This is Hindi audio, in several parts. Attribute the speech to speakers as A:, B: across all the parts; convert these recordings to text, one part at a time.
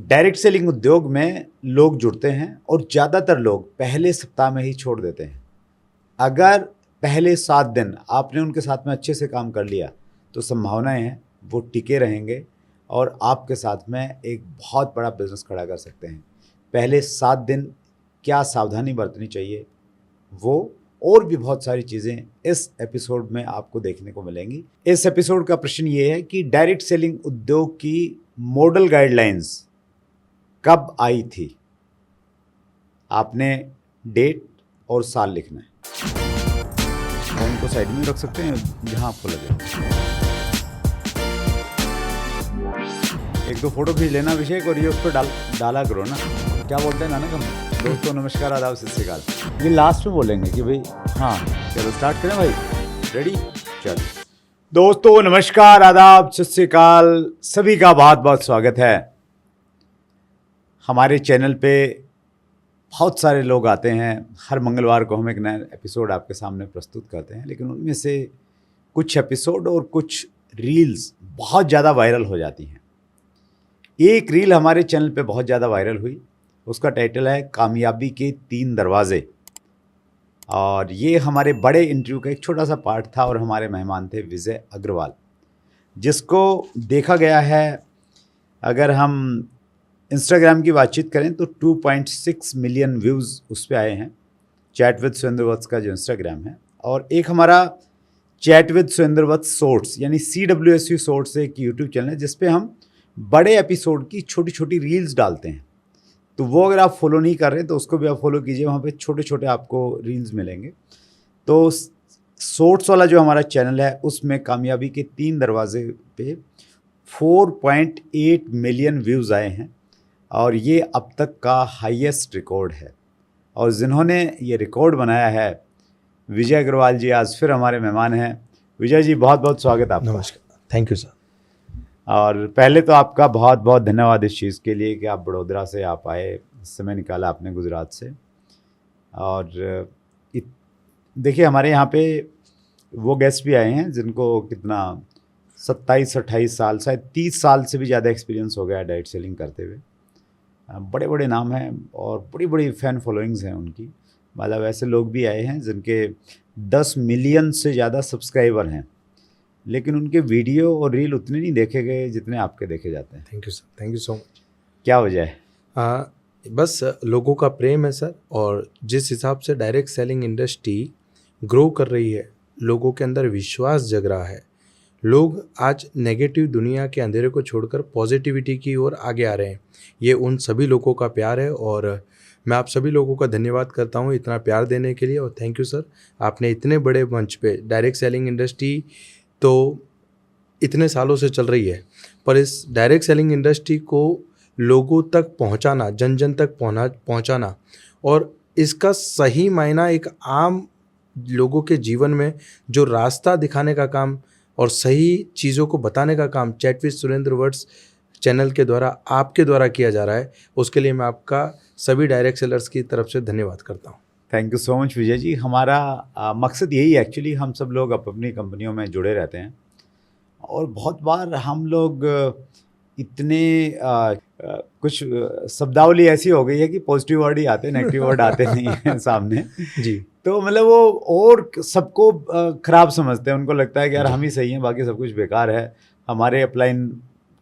A: डायरेक्ट सेलिंग उद्योग में लोग जुड़ते हैं और ज़्यादातर लोग पहले सप्ताह में ही छोड़ देते हैं। अगर पहले 7 दिन आपने उनके साथ में अच्छे से काम कर लिया तो संभावनाएं हैं वो टिके रहेंगे और आपके साथ में एक बहुत बड़ा बिजनेस खड़ा कर सकते हैं। पहले 7 दिन क्या सावधानी बरतनी चाहिए वो और भी बहुत सारी चीज़ें इस एपिसोड में आपको देखने को मिलेंगी। इस एपिसोड का प्रश्न ये है कि डायरेक्ट सेलिंग उद्योग की मॉडल गाइडलाइंस कब आई थी। आपने डेट और साल लिखना है। फोन को साइड में रख सकते हैं जहां आपको लगे। एक दो फोटो खींच लेना अभिषेक और ये उस पर डाला करो ना। क्या बोलते हैं नाना कम दोस्तों, नमस्कार आदाब सत श्री अकाल। ये लास्ट में बोलेंगे कि भाई हाँ चलो स्टार्ट करें भाई। रेडी चल दोस्तों, नमस्कार आदाब सत श्री अकाल, सभी का बहुत बहुत स्वागत है। हमारे चैनल पे बहुत सारे लोग आते हैं। हर मंगलवार को हम एक नया एपिसोड आपके सामने प्रस्तुत करते हैं, लेकिन उनमें से कुछ एपिसोड और कुछ रील्स बहुत ज़्यादा वायरल हो जाती हैं। एक रील हमारे चैनल पे बहुत ज़्यादा वायरल हुई, उसका टाइटल है कामयाबी के 3 दरवाजे। और ये हमारे बड़े इंटरव्यू का एक छोटा सा पार्ट था और हमारे मेहमान थे विजय अग्रवाल, जिसको देखा गया है, अगर हम इंस्टाग्राम की बातचीत करें तो 2.6 मिलियन व्यूज़ उस पर आए हैं। चैट विद सुरेंद्र वत्स का जो इंस्टाग्राम है, और एक हमारा chat with Surendra Vats shorts यानी CWSU शॉर्ट्स एक यूट्यूब चैनल है जिस पे हम बड़े एपिसोड की छोटी छोटी रील्स डालते हैं। तो वो अगर आप फॉलो नहीं कर रहे तो उसको भी आप फॉलो कीजिए, वहाँ पे छोटे छोटे आपको रील्स मिलेंगे। तो शॉर्ट्स वाला जो हमारा चैनल है उसमें कामयाबी के 3 दरवाजे पे 4.8 मिलियन व्यूज़ आए हैं और ये अब तक का हाईएस्ट रिकॉर्ड है। और जिन्होंने ये रिकॉर्ड बनाया है विजय अग्रवाल जी आज फिर हमारे मेहमान हैं। विजय जी बहुत बहुत स्वागत आपका।
B: नमस्कार, थैंक यू सर।
A: और पहले तो आपका बहुत बहुत धन्यवाद इस चीज़ के लिए कि आप बड़ौदा से आप आए, समय निकाला आपने गुजरात से। और देखिए हमारे यहाँ पे वो गेस्ट भी आए हैं जिनको कितना 27-28 साल, शायद 30 साल से भी ज़्यादा एक्सपीरियंस हो गया है डायरेक्ट सेलिंग करते हुए। बड़े बड़े नाम हैं और बड़ी बड़ी फ़ैन फॉलोइंग्स हैं उनकी। मतलब ऐसे लोग भी आए हैं जिनके 10 मिलियन से ज़्यादा सब्सक्राइबर हैं, लेकिन उनके वीडियो और रील उतने नहीं देखे गए जितने आपके देखे जाते हैं।
B: Thank you sir, thank you so much.
A: क्या वजह है?
B: बस लोगों का प्रेम है सर, और जिस हिसाब से डायरेक्ट सेलिंग इंडस्ट्री ग्रो कर रही है, लोगों के अंदर विश्वास जग रहा है। लोग आज नेगेटिव दुनिया के अंधेरे को छोड़कर पॉजिटिविटी की ओर आगे आ रहे हैं। ये उन सभी लोगों का प्यार है और मैं आप सभी लोगों का धन्यवाद करता हूँ इतना प्यार देने के लिए। और थैंक यू सर, आपने इतने बड़े मंच पे डायरेक्ट सेलिंग इंडस्ट्री तो इतने सालों से चल रही है, पर इस डायरेक्ट सेलिंग इंडस्ट्री को लोगों तक पहुंचाना, जन जन तक पहुंचाना और इसका सही मायना एक आम लोगों के जीवन में जो रास्ता दिखाने का काम और सही चीज़ों को बताने का काम chat with Surendra Vats channel के द्वारा आपके द्वारा किया जा रहा है, उसके लिए मैं आपका सभी डायरेक्ट सेलर्स की तरफ से धन्यवाद करता हूँ।
A: Thank you so much Vijay ji. हमारा मकसद यही है एक्चुअली, हम सब लोग अपनी कंपनियों में जुड़े रहते हैं और बहुत बार हम लोग इतने कुछ शब्दावली ऐसी हो गई है कि पॉजिटिव वर्ड ही आते हैं, नेगेटिव वर्ड आते नहीं हैं सामने
B: जी।
A: तो मतलब वो और सबको ख़राब समझते हैं। उनको लगता है कि यार हम ही सही हैं, बाकी सब कुछ बेकार है, हमारे अपलाइन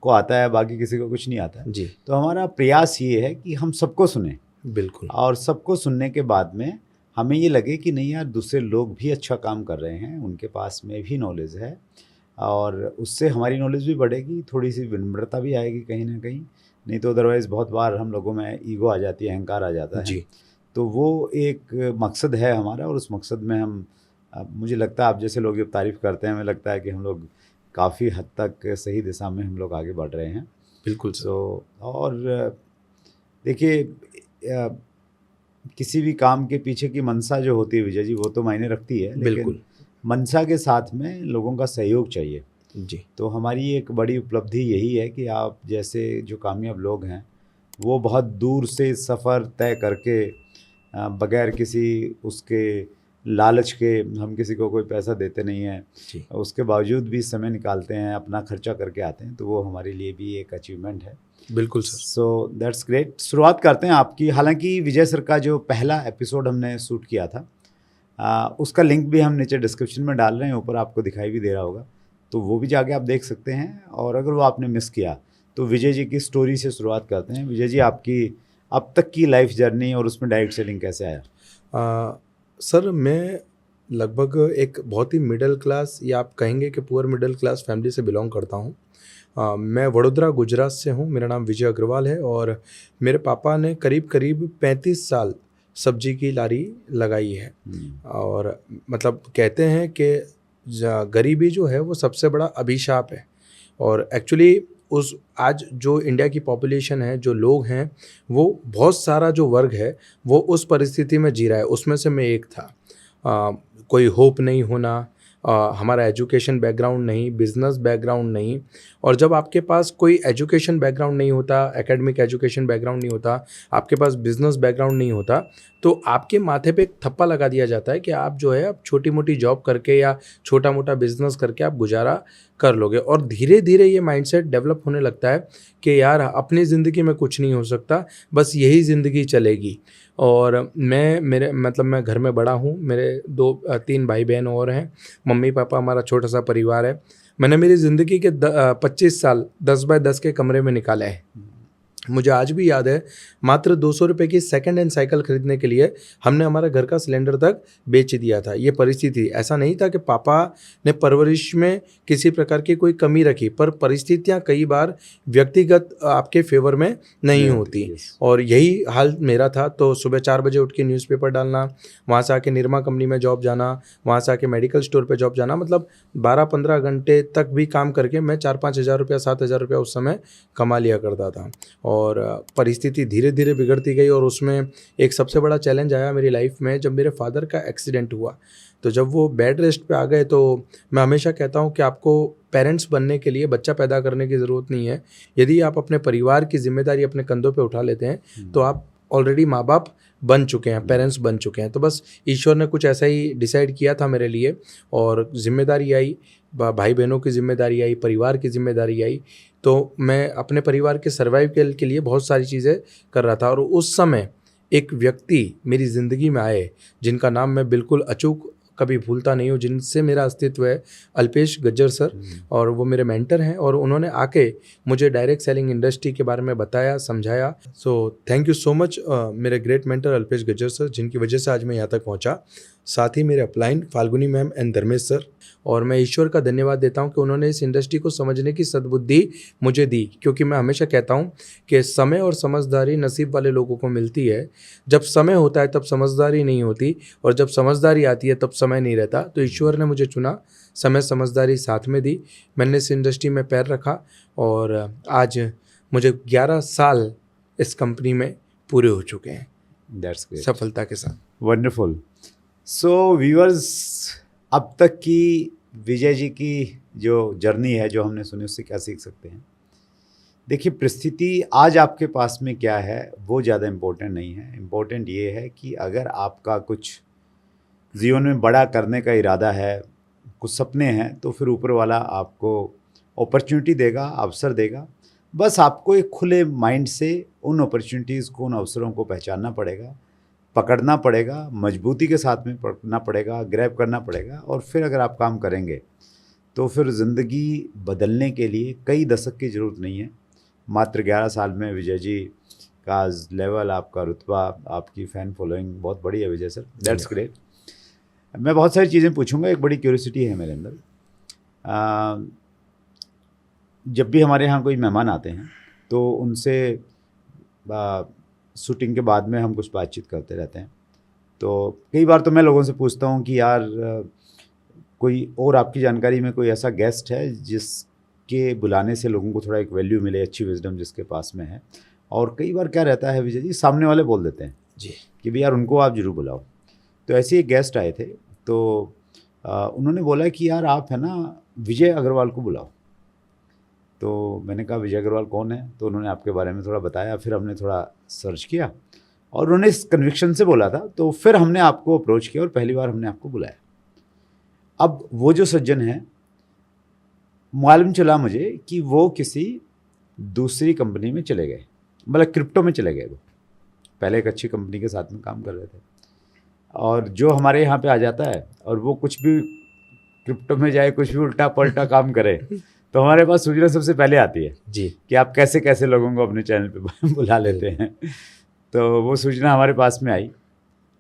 A: को आता है, बाकी किसी को कुछ नहीं आता है।
B: जी।
A: तो हमारा प्रयास ये है कि हम सबको सुने।
B: बिल्कुल।
A: और सबको सुनने के बाद में हमें ये लगे कि नहीं यार दूसरे लोग भी अच्छा काम कर रहे हैं, उनके पास में भी नॉलेज है और उससे हमारी नॉलेज भी बढ़ेगी, थोड़ी सी विनम्रता भी आएगी कहीं ना कहीं। नहीं तो अदरवाइज़ बहुत बार हम लोगों में ईगो आ जाती है, अहंकार आ जाता है।
B: जी।
A: तो वो एक मकसद है हमारा और उस मकसद में हम मुझे लगता है आप जैसे लोग जब तारीफ़ करते हैं हमें लगता है कि हम लोग काफ़ी हद तक सही दिशा में हम लोग आगे बढ़ रहे हैं।
B: बिल्कुल।
A: तो और देखिए किसी भी काम के पीछे की मंशा जो होती है विजय जी वो तो मायने रखती है, लेकिन
B: बिल्कुल।
A: मंशा के साथ में लोगों का सहयोग चाहिए।
B: जी।
A: तो हमारी एक बड़ी उपलब्धि यही है कि आप जैसे जो कामयाब लोग हैं वो बहुत दूर से सफ़र तय करके बगैर किसी उसके लालच के हम किसी को कोई पैसा देते नहीं हैं,
B: जी
A: उसके बावजूद भी समय निकालते हैं, अपना खर्चा करके आते हैं, तो वो हमारे लिए भी एक अचीवमेंट है।
B: बिल्कुल सर।
A: So that's great. शुरुआत करते हैं आपकी। हालांकि विजय सर का जो पहला एपिसोड हमने शूट किया था, उसका लिंक भी हम नीचे डिस्क्रिप्शन में डाल रहे हैं, ऊपर आपको दिखाई भी दे रहा होगा, तो वो भी जाके आप देख सकते हैं। और अगर वो आपने मिस किया तो विजय जी की स्टोरी से शुरुआत करते हैं। विजय जी, आपकी अब तक की लाइफ जर्नी और उसमें डायरेक्ट सेलिंग कैसे आया?
B: सर मैं लगभग एक बहुत ही मिडिल क्लास या आप कहेंगे कि पुअर मिडिल क्लास फैमिली से बिलोंग करता हूँ। मैं वडोदरा गुजरात से हूँ। मेरा नाम विजय अग्रवाल है और मेरे पापा ने करीब करीब 35 साल सब्जी की लारी लगाई है। और मतलब कहते हैं कि गरीबी जो है वो सबसे बड़ा अभिशाप है। और एक्चुअली उस आज जो इंडिया की पॉपुलेशन है, जो लोग हैं, वो बहुत सारा जो वर्ग है वो उस परिस्थिति में जी रहा है। उसमें से मैं एक था। कोई होप नहीं होना, हमारा एजुकेशन बैकग्राउंड नहीं, बिजनेस बैकग्राउंड नहीं। और जब आपके पास कोई एजुकेशन बैकग्राउंड नहीं होता, एकेडमिक एजुकेशन बैकग्राउंड नहीं होता, आपके पास बिजनेस बैकग्राउंड नहीं होता, तो आपके माथे पे एक थप्पा लगा दिया जाता है कि आप जो है अब छोटी मोटी जॉब करके या छोटा मोटा बिजनेस करके आप गुजारा कर लोगे। और धीरे धीरे ये माइंडसेट डेवलप होने लगता है कि यार अपनी ज़िंदगी में कुछ नहीं हो सकता, बस यही ज़िंदगी चलेगी। और मैं घर में बड़ा हूँ। मेरे 3 भाई बहन और हैं, मम्मी पापा, हमारा छोटा सा परिवार है। मैंने मेरी ज़िंदगी के 25 साल 10 बाय 10 के कमरे में निकाले हैं। मुझे आज भी याद है, मात्र 200 रुपये की सेकंड हैंड साइकिल खरीदने के लिए हमने हमारा घर का सिलेंडर तक बेच दिया था। ये परिस्थिति, ऐसा नहीं था कि पापा ने परवरिश में किसी प्रकार की कोई कमी रखी, पर परिस्थितियां कई बार व्यक्तिगत आपके फेवर में नहीं होती। और यही हाल मेरा था। तो सुबह 4 बजे उठ के न्यूज़पेपर डालना, वहाँ से आके निरमा कंपनी में जॉब जाना, वहाँ से आके मेडिकल स्टोर पर जॉब जाना, मतलब 12-15 घंटे तक भी काम करके मैं 4-5 हज़ार रुपया, 7 हज़ार रुपया उस समय कमा लिया करता था। और परिस्थिति धीरे धीरे बिगड़ती गई और उसमें एक सबसे बड़ा चैलेंज आया मेरी लाइफ में जब मेरे फादर का एक्सीडेंट हुआ। तो जब वो बेड रेस्ट पे आ गए, तो मैं हमेशा कहता हूँ कि आपको पेरेंट्स बनने के लिए बच्चा पैदा करने की ज़रूरत नहीं है। यदि आप अपने परिवार की जिम्मेदारी अपने कंधों पे उठा लेते हैं तो आप ऑलरेडी माँ बाप बन चुके हैं, पेरेंट्स बन चुके हैं। तो बस ईश्वर ने कुछ ऐसा ही डिसाइड किया था मेरे लिए और जिम्मेदारी आई, भाई बहनों की जिम्मेदारी आई, परिवार की जिम्मेदारी आई। तो मैं अपने परिवार के सर्वाइवल के लिए बहुत सारी चीज़ें कर रहा था। और उस समय एक व्यक्ति मेरी ज़िंदगी में आए जिनका नाम मैं बिल्कुल अचूक कभी भूलता नहीं हूँ, जिनसे मेरा अस्तित्व है, अल्पेश गज्जर सर। और वो मेरे मेंटर हैं और उन्होंने आके मुझे डायरेक्ट सेलिंग इंडस्ट्री के बारे में बताया, समझाया। So thank you so much मेरे great mentor Alpesh Gajjar sir, जिनकी वजह से आज मैं यहाँ तक पहुँचा। साथ ही मेरे upline Falguni ma'am and Dharmesh sir. और मैं ईश्वर का धन्यवाद देता हूँ कि उन्होंने इस इंडस्ट्री को समझने की सद्बुद्धि मुझे दी, क्योंकि मैं हमेशा कहता हूँ कि समय और समझदारी नसीब वाले लोगों को मिलती है। जब समय होता है तब समझदारी नहीं होती, और जब समझदारी आती है तब समय नहीं रहता। तो ईश्वर ने मुझे चुना, समय समझदारी साथ में दी, मैंने इस इंडस्ट्री में पैर रखा और आज मुझे 11 साल इस कंपनी में पूरे हो चुके हैं।
A: दैट्स ग्रेट,
B: सफलता के साथ।
A: वंडरफुल। सो व्यूअर्स, अब तक की विजय जी की जो जर्नी है, जो हमने सुनी, उससे क्या सीख सकते हैं? देखिए, परिस्थिति आज आपके पास में क्या है वो ज़्यादा इम्पोर्टेंट नहीं है। इम्पोर्टेंट ये है कि अगर आपका कुछ जीवन में बड़ा करने का इरादा है, कुछ सपने हैं, तो फिर ऊपर वाला आपको अपॉर्चुनिटी देगा, अवसर देगा। बस आपको एक खुले माइंड से उन अपॉर्चुनिटीज़ को, उन अवसरों को पहचानना पड़ेगा, पकड़ना पड़ेगा, मजबूती के साथ में पकड़ना पड़ेगा, ग्रैब करना पड़ेगा। और फिर अगर आप काम करेंगे तो फिर ज़िंदगी बदलने के लिए कई दशक की ज़रूरत नहीं है। मात्र 11 साल में विजय जी का लेवल, आपका रुतबा, आपकी फ़ैन फॉलोइंग बहुत बड़ी है विजय सर। That's great. मैं बहुत सारी चीज़ें पूछूंगा। एक बड़ी क्यूरियोसिटी है मेरे अंदर। जब भी हमारे यहाँ कोई मेहमान आते हैं तो उनसे शूटिंग के बाद में हम कुछ बातचीत करते रहते हैं। तो कई बार तो मैं लोगों से पूछता हूँ कि यार कोई और आपकी जानकारी में कोई ऐसा गेस्ट है जिसके बुलाने से लोगों को थोड़ा एक वैल्यू मिले, अच्छी विजडम जिसके पास में है। और कई बार क्या रहता है विजय जी, सामने वाले बोल देते हैं
B: जी
A: कि भाई यार उनको आप जरूर बुलाओ। तो ऐसे एक गेस्ट आए थे, तो उन्होंने बोला कि यार आप है ना विजय अग्रवाल को बुलाओ। तो मैंने कहा विजय अग्रवाल कौन है? तो उन्होंने आपके बारे में थोड़ा बताया। फिर हमने थोड़ा सर्च किया और उन्होंने इस कन्विक्शन से बोला था, तो फिर हमने आपको अप्रोच किया और पहली बार हमने आपको बुलाया। अब वो जो सज्जन हैं, मालूम चला मुझे कि वो किसी दूसरी कंपनी में चले गए, मतलब क्रिप्टो में चले गए। वो पहले एक अच्छी कंपनी के साथ में काम कर रहे थे, और जो हमारे यहाँ पे आ जाता है और वो कुछ भी क्रिप्टो में जाए, कुछ भी उल्टा पलटा काम करे, तो हमारे पास सूचना सबसे पहले आती है
B: जी
A: कि आप कैसे कैसे लोगों को अपने चैनल पे बुला लेते हैं। तो वो सूचना हमारे पास में आई,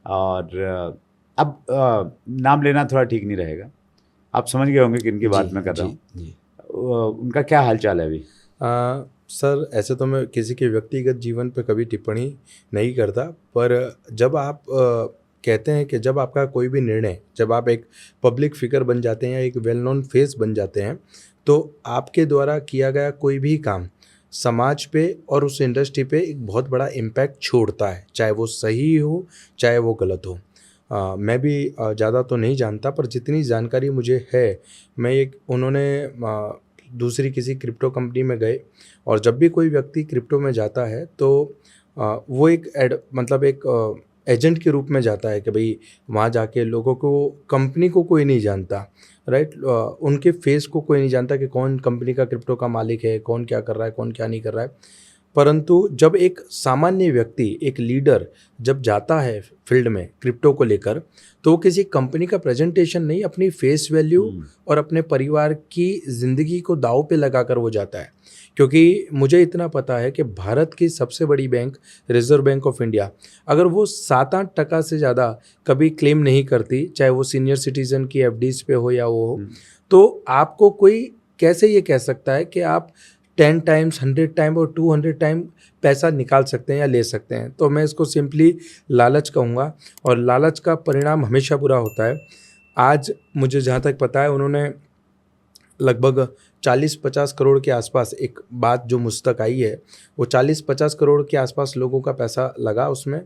A: और अब नाम लेना थोड़ा ठीक नहीं रहेगा, आप समझ गए होंगे किनकी बात मैं कर रहा हूँ।
B: जी
A: उनका क्या हाल चाल है अभी?
B: सर, ऐसे तो मैं किसी के व्यक्तिगत जीवन पे कभी टिप्पणी नहीं करता, पर जब आप कहते हैं कि जब आपका कोई भी निर्णय, जब आप एक पब्लिक फिगर बन जाते हैं या एक वेल नोन फेस बन जाते हैं, तो आपके द्वारा किया गया कोई भी काम समाज पे और उस इंडस्ट्री पे एक बहुत बड़ा इम्पैक्ट छोड़ता है, चाहे वो सही हो चाहे वो गलत हो। मैं भी ज़्यादा तो नहीं जानता, पर जितनी जानकारी मुझे है, मैं एक उन्होंने दूसरी किसी क्रिप्टो कंपनी में गए, और जब भी कोई व्यक्ति क्रिप्टो में जाता है तो वो मतलब एक एजेंट के रूप में जाता है कि भाई वहाँ जाके लोगों को, कंपनी को कोई नहीं जानता, राइट, उनके फेस को कोई नहीं जानता कि कौन कंपनी का क्रिप्टो का मालिक है, कौन क्या कर रहा है, कौन क्या नहीं कर रहा है। परंतु जब एक सामान्य व्यक्ति, एक लीडर जब जाता है फील्ड में क्रिप्टो को लेकर, तो वो किसी कंपनी का प्रेजेंटेशन नहीं, अपनी फेस वैल्यू और अपने परिवार की ज़िंदगी को दांव पे लगाकर वो जाता है। क्योंकि मुझे इतना पता है कि भारत की सबसे बड़ी bank reserve bank of India, अगर वो 7-8% से ज़्यादा कभी क्लेम नहीं करती, चाहे वो सीनियर सिटीज़न की एफडीज पे हो या वो हो, तो आपको कोई कैसे ये कह सकता है कि आप 10 टाइम्स, 100 टाइम और 200 टाइम पैसा निकाल सकते हैं या ले सकते हैं? तो मैं इसको सिंपली लालच कहूँगा, और लालच का परिणाम हमेशा बुरा होता है। आज मुझे जहाँ तक पता है, उन्होंने लगभग 40-50 करोड़ के आसपास, एक बात जो मुझ तक आई है, वो 40-50 करोड़ के आसपास लोगों का पैसा लगा उसमें।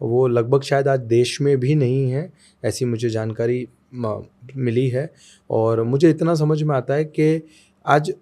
B: वो लगभग शायद आज देश में भी नहीं है, ऐसी मुझे जानकारी मिली है। और मुझे इतना समझ में आता है कि आज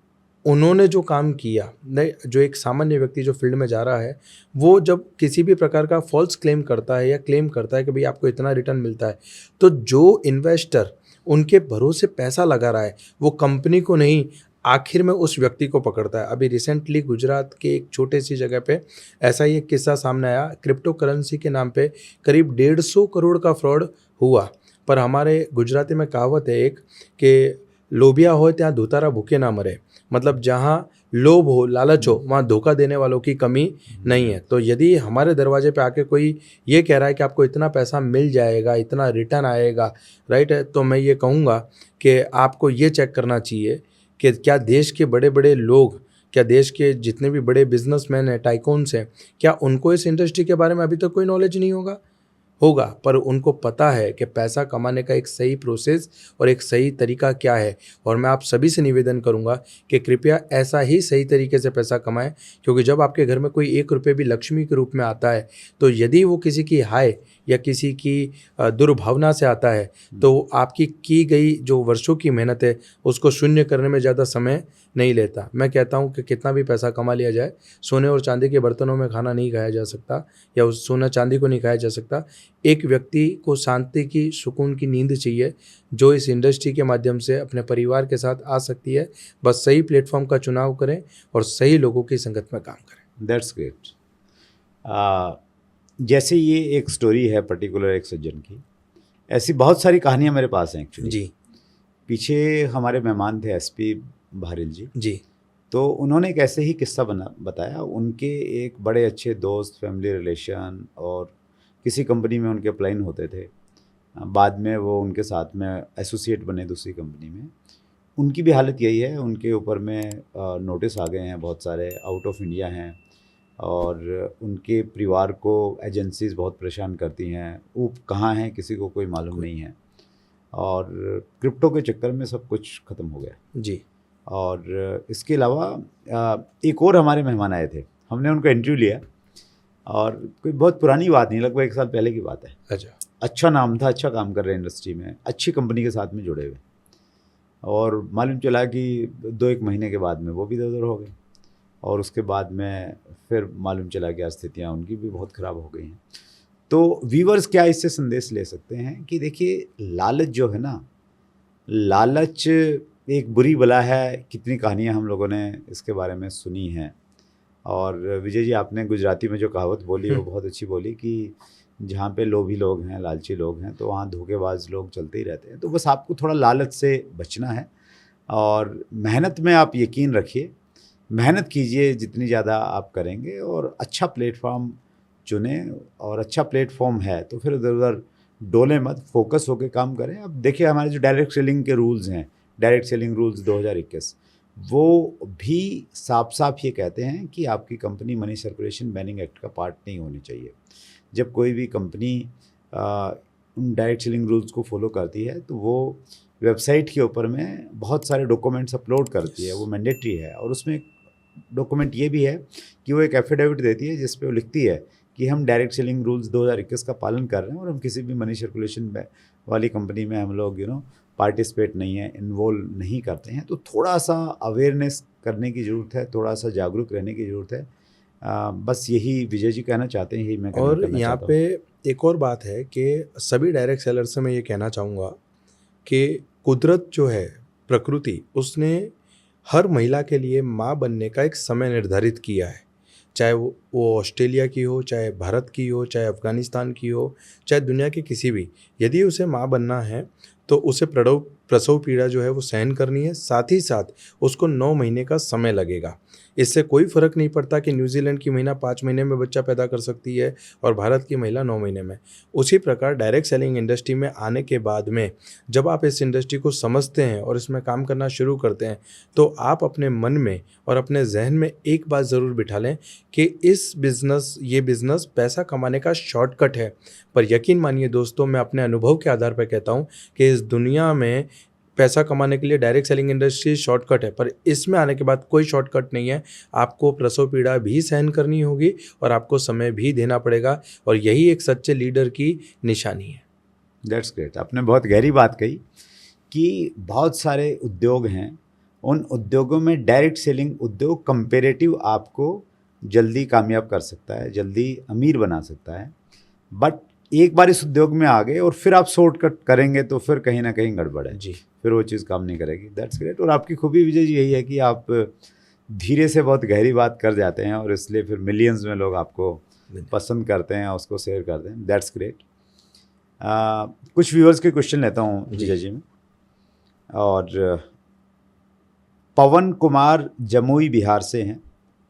B: उन्होंने जो काम किया, नहीं, जो एक सामान्य व्यक्ति जो फील्ड में जा रहा है, वो जब किसी भी प्रकार का फॉल्स क्लेम करता है या क्लेम करता है कि भाई आपको इतना रिटर्न मिलता है, तो जो इन्वेस्टर उनके भरोसे पैसा लगा रहा है, वो कंपनी को नहीं, आखिर में उस व्यक्ति को पकड़ता है। अभी रिसेंटली गुजरात के एक छोटे सी जगह पे ऐसा ही एक किस्सा सामने आया। क्रिप्टो करेंसी के नाम पे करीब 150 करोड़ का फ्रॉड हुआ। पर हमारे गुजराती में कहावत है एक, कि लोभिया हो ત્યાં धोतारा भूखे ना मरे, मतलब जहाँ लोभ हो, लालच हो, वहाँ धोखा देने वालों की कमी नहीं है। तो यदि हमारे दरवाजे पे आके कोई ये कह रहा है कि आपको इतना पैसा मिल जाएगा, इतना रिटर्न आएगा, राइट है, तो मैं ये कहूँगा कि आपको ये चेक करना चाहिए कि क्या देश के बड़े बड़े लोग, क्या देश के जितने भी बड़े बिजनेसमैन हैं, टाइकून्स हैं, क्या उनको इस इंडस्ट्री के बारे में अभी तक कोई नॉलेज नहीं होगा, पर उनको पता है कि पैसा कमाने का एक सही प्रोसेस और एक सही तरीका क्या है। और मैं आप सभी से निवेदन करूंगा कि कृपया ऐसा ही सही तरीके से पैसा कमाएं, क्योंकि जब आपके घर में कोई 1 रुपये भी लक्ष्मी के रूप में आता है, तो यदि वो किसी की हाय या किसी की दुर्भावना से आता है, तो आपकी की गई जो वर्षों की मेहनत है उसको शून्य करने में ज़्यादा समय नहीं लेता। मैं कहता हूं कि कितना भी पैसा कमा लिया जाए, सोने और चांदी के बर्तनों में खाना नहीं खाया जा सकता, या उस सोना चांदी को नहीं खाया जा सकता। एक व्यक्ति को शांति की, सुकून की नींद चाहिए, जो इस इंडस्ट्री के माध्यम से अपने परिवार के साथ आ सकती है। बस सही प्लेटफॉर्म का चुनाव करें और सही लोगों की संगत में काम करें।
A: That's great. जैसे ये एक स्टोरी है पर्टिकुलर एक सज्जन की, ऐसी बहुत सारी कहानियाँ मेरे पास हैं एक्चुअली
B: जी।
A: पीछे हमारे मेहमान थे एसपी भारिल जी, तो उन्होंने एक ऐसे ही किस्सा बताया। उनके एक बड़े अच्छे दोस्त, फैमिली रिलेशन और किसी कंपनी में उनके अप्लाइन होते थे। बाद में वो उनके साथ में एसोसिएट बने दूसरी कंपनी में। उनकी भी हालत यही है, उनके ऊपर में नोटिस आ गए हैं बहुत सारे, आउट ऑफ इंडिया हैं, और उनके परिवार को एजेंसीज़ बहुत परेशान करती हैं। वो कहाँ हैं किसी को कोई मालूम नहीं है, और क्रिप्टो के चक्कर में सब कुछ ख़त्म हो गया
B: जी।
A: और इसके अलावा एक और हमारे मेहमान आए थे, हमने उनका इंटरव्यू लिया, और कोई बहुत पुरानी बात नहीं, लगभग 1 साल पहले की बात है। अच्छा नाम था, अच्छा काम कर रहे हैं इंडस्ट्री में, अच्छी कंपनी के साथ में जुड़े हुए, और मालूम चला कि 2-1 महीने के बाद में वो भी इधर हो गए, और उसके बाद में फिर मालूम चला कि स्थितियाँ उनकी भी बहुत ख़राब हो गई हैं। तो व्यूवर्स क्या इससे संदेश ले सकते हैं कि देखिए लालच जो है ना, लालच एक बुरी बला है। कितनी कहानियाँ हम लोगों ने इसके बारे में सुनी हैं। और विजय जी, आपने गुजराती में जो कहावत बोली वो बहुत अच्छी बोली कि जहाँ पे लोभी लोग हैं, लालची लोग हैं, तो वहाँ धोखेबाज लोग चलते ही रहते हैं। तो बस आपको थोड़ा लालच से बचना है और मेहनत में आप यकीन रखिए, मेहनत कीजिए जितनी ज़्यादा आप करेंगे और अच्छा प्लेटफॉर्म चुने। और अच्छा प्लेटफॉर्म है तो फिर इधर उधर डोले मत, फोकस होकर काम करें। अब देखिए हमारे जो डायरेक्ट सेलिंग के रूल्स हैं, डायरेक्ट सेलिंग रूल्स 2021, वो भी साफ साफ ये कहते हैं कि आपकी company money circulation banning act का पार्ट नहीं होनी चाहिए। जब कोई भी कंपनी उन डायरेक्ट सेलिंग रूल्स को फॉलो करती है तो वो वेबसाइट के ऊपर में बहुत सारे डॉक्यूमेंट्स अपलोड करती है, वो मैंडेटरी है। और उसमें डॉक्यूमेंट ये भी है कि वो एक एफिडेविट देती है जिस पे वो लिखती है कि हम डायरेक्ट सेलिंग रूल्स 2021 का पालन कर रहे हैं और हम किसी भी मनी सर्कुलेशन वाली कंपनी में हम लोग पार्टिसिपेट नहीं है, इन्वॉल्व नहीं करते हैं। तो थोड़ा सा अवेयरनेस करने की ज़रूरत है, थोड़ा सा जागरूक रहने की ज़रूरत है। बस यही विजय जी कहना चाहते हैं, यही मैं
B: और
A: करना
B: यहाँ
A: चाहता हूँ।
B: पे एक और बात है कि सभी डायरेक्ट सेलर से मैं ये कहना चाहूँगा कि कुदरत जो है, प्रकृति, उसने हर महिला के लिए माँ बनने का एक समय निर्धारित किया है। चाहे वो ऑस्ट्रेलिया की हो, चाहे भारत की हो, चाहे अफ़गानिस्तान की हो, चाहे दुनिया के किसी भी, यदि उसे माँ बनना है तो उसे प्रसव पीड़ा जो है वो सहन करनी है। साथ ही साथ उसको 9 महीने का समय लगेगा। इससे कोई फ़र्क नहीं पड़ता कि न्यूजीलैंड की महिला 5 महीने में बच्चा पैदा कर सकती है और भारत की महिला 9 महीने में। उसी प्रकार डायरेक्ट सेलिंग इंडस्ट्री में आने के बाद में जब आप इस इंडस्ट्री को समझते हैं और इसमें काम करना शुरू करते हैं, तो आप अपने मन में और अपने जहन में एक बात ज़रूर बिठा लें कि ये बिज़नेस पैसा कमाने का शॉर्टकट है। पर यकीन मानिए दोस्तों, मैं अपने अनुभव के आधार पर कहता हूँ कि इस दुनिया में पैसा कमाने के लिए डायरेक्ट सेलिंग इंडस्ट्री शॉर्टकट है, पर इसमें आने के बाद कोई शॉर्टकट नहीं है। आपको प्रसव पीड़ा भी सहन करनी होगी और आपको समय भी देना पड़ेगा, और यही एक सच्चे लीडर की निशानी है।
A: That's great. आपने बहुत गहरी बात कही कि बहुत सारे उद्योग हैं, उन उद्योगों में डायरेक्ट सेलिंग उद्योग कंपेरेटिव आपको जल्दी कामयाब कर सकता है, जल्दी अमीर बना सकता है। बट एक बार इस उद्योग में आ गए और फिर आप शॉर्टकट करेंगे तो फिर कहीं ना कहीं गड़बड़ है
B: जी,
A: फिर वो चीज़ काम नहीं करेगी। That's great. और आपकी खूबी विजय जी यही है कि आप धीरे से बहुत गहरी बात कर जाते हैं और इसलिए फिर मिलियंस में लोग आपको पसंद करते हैं, उसको शेयर करते हैं। That's great. कुछ व्यूअर्स के क्वेश्चन लेता हूँ विजय जी में। और पवन कुमार जमुई बिहार से हैं।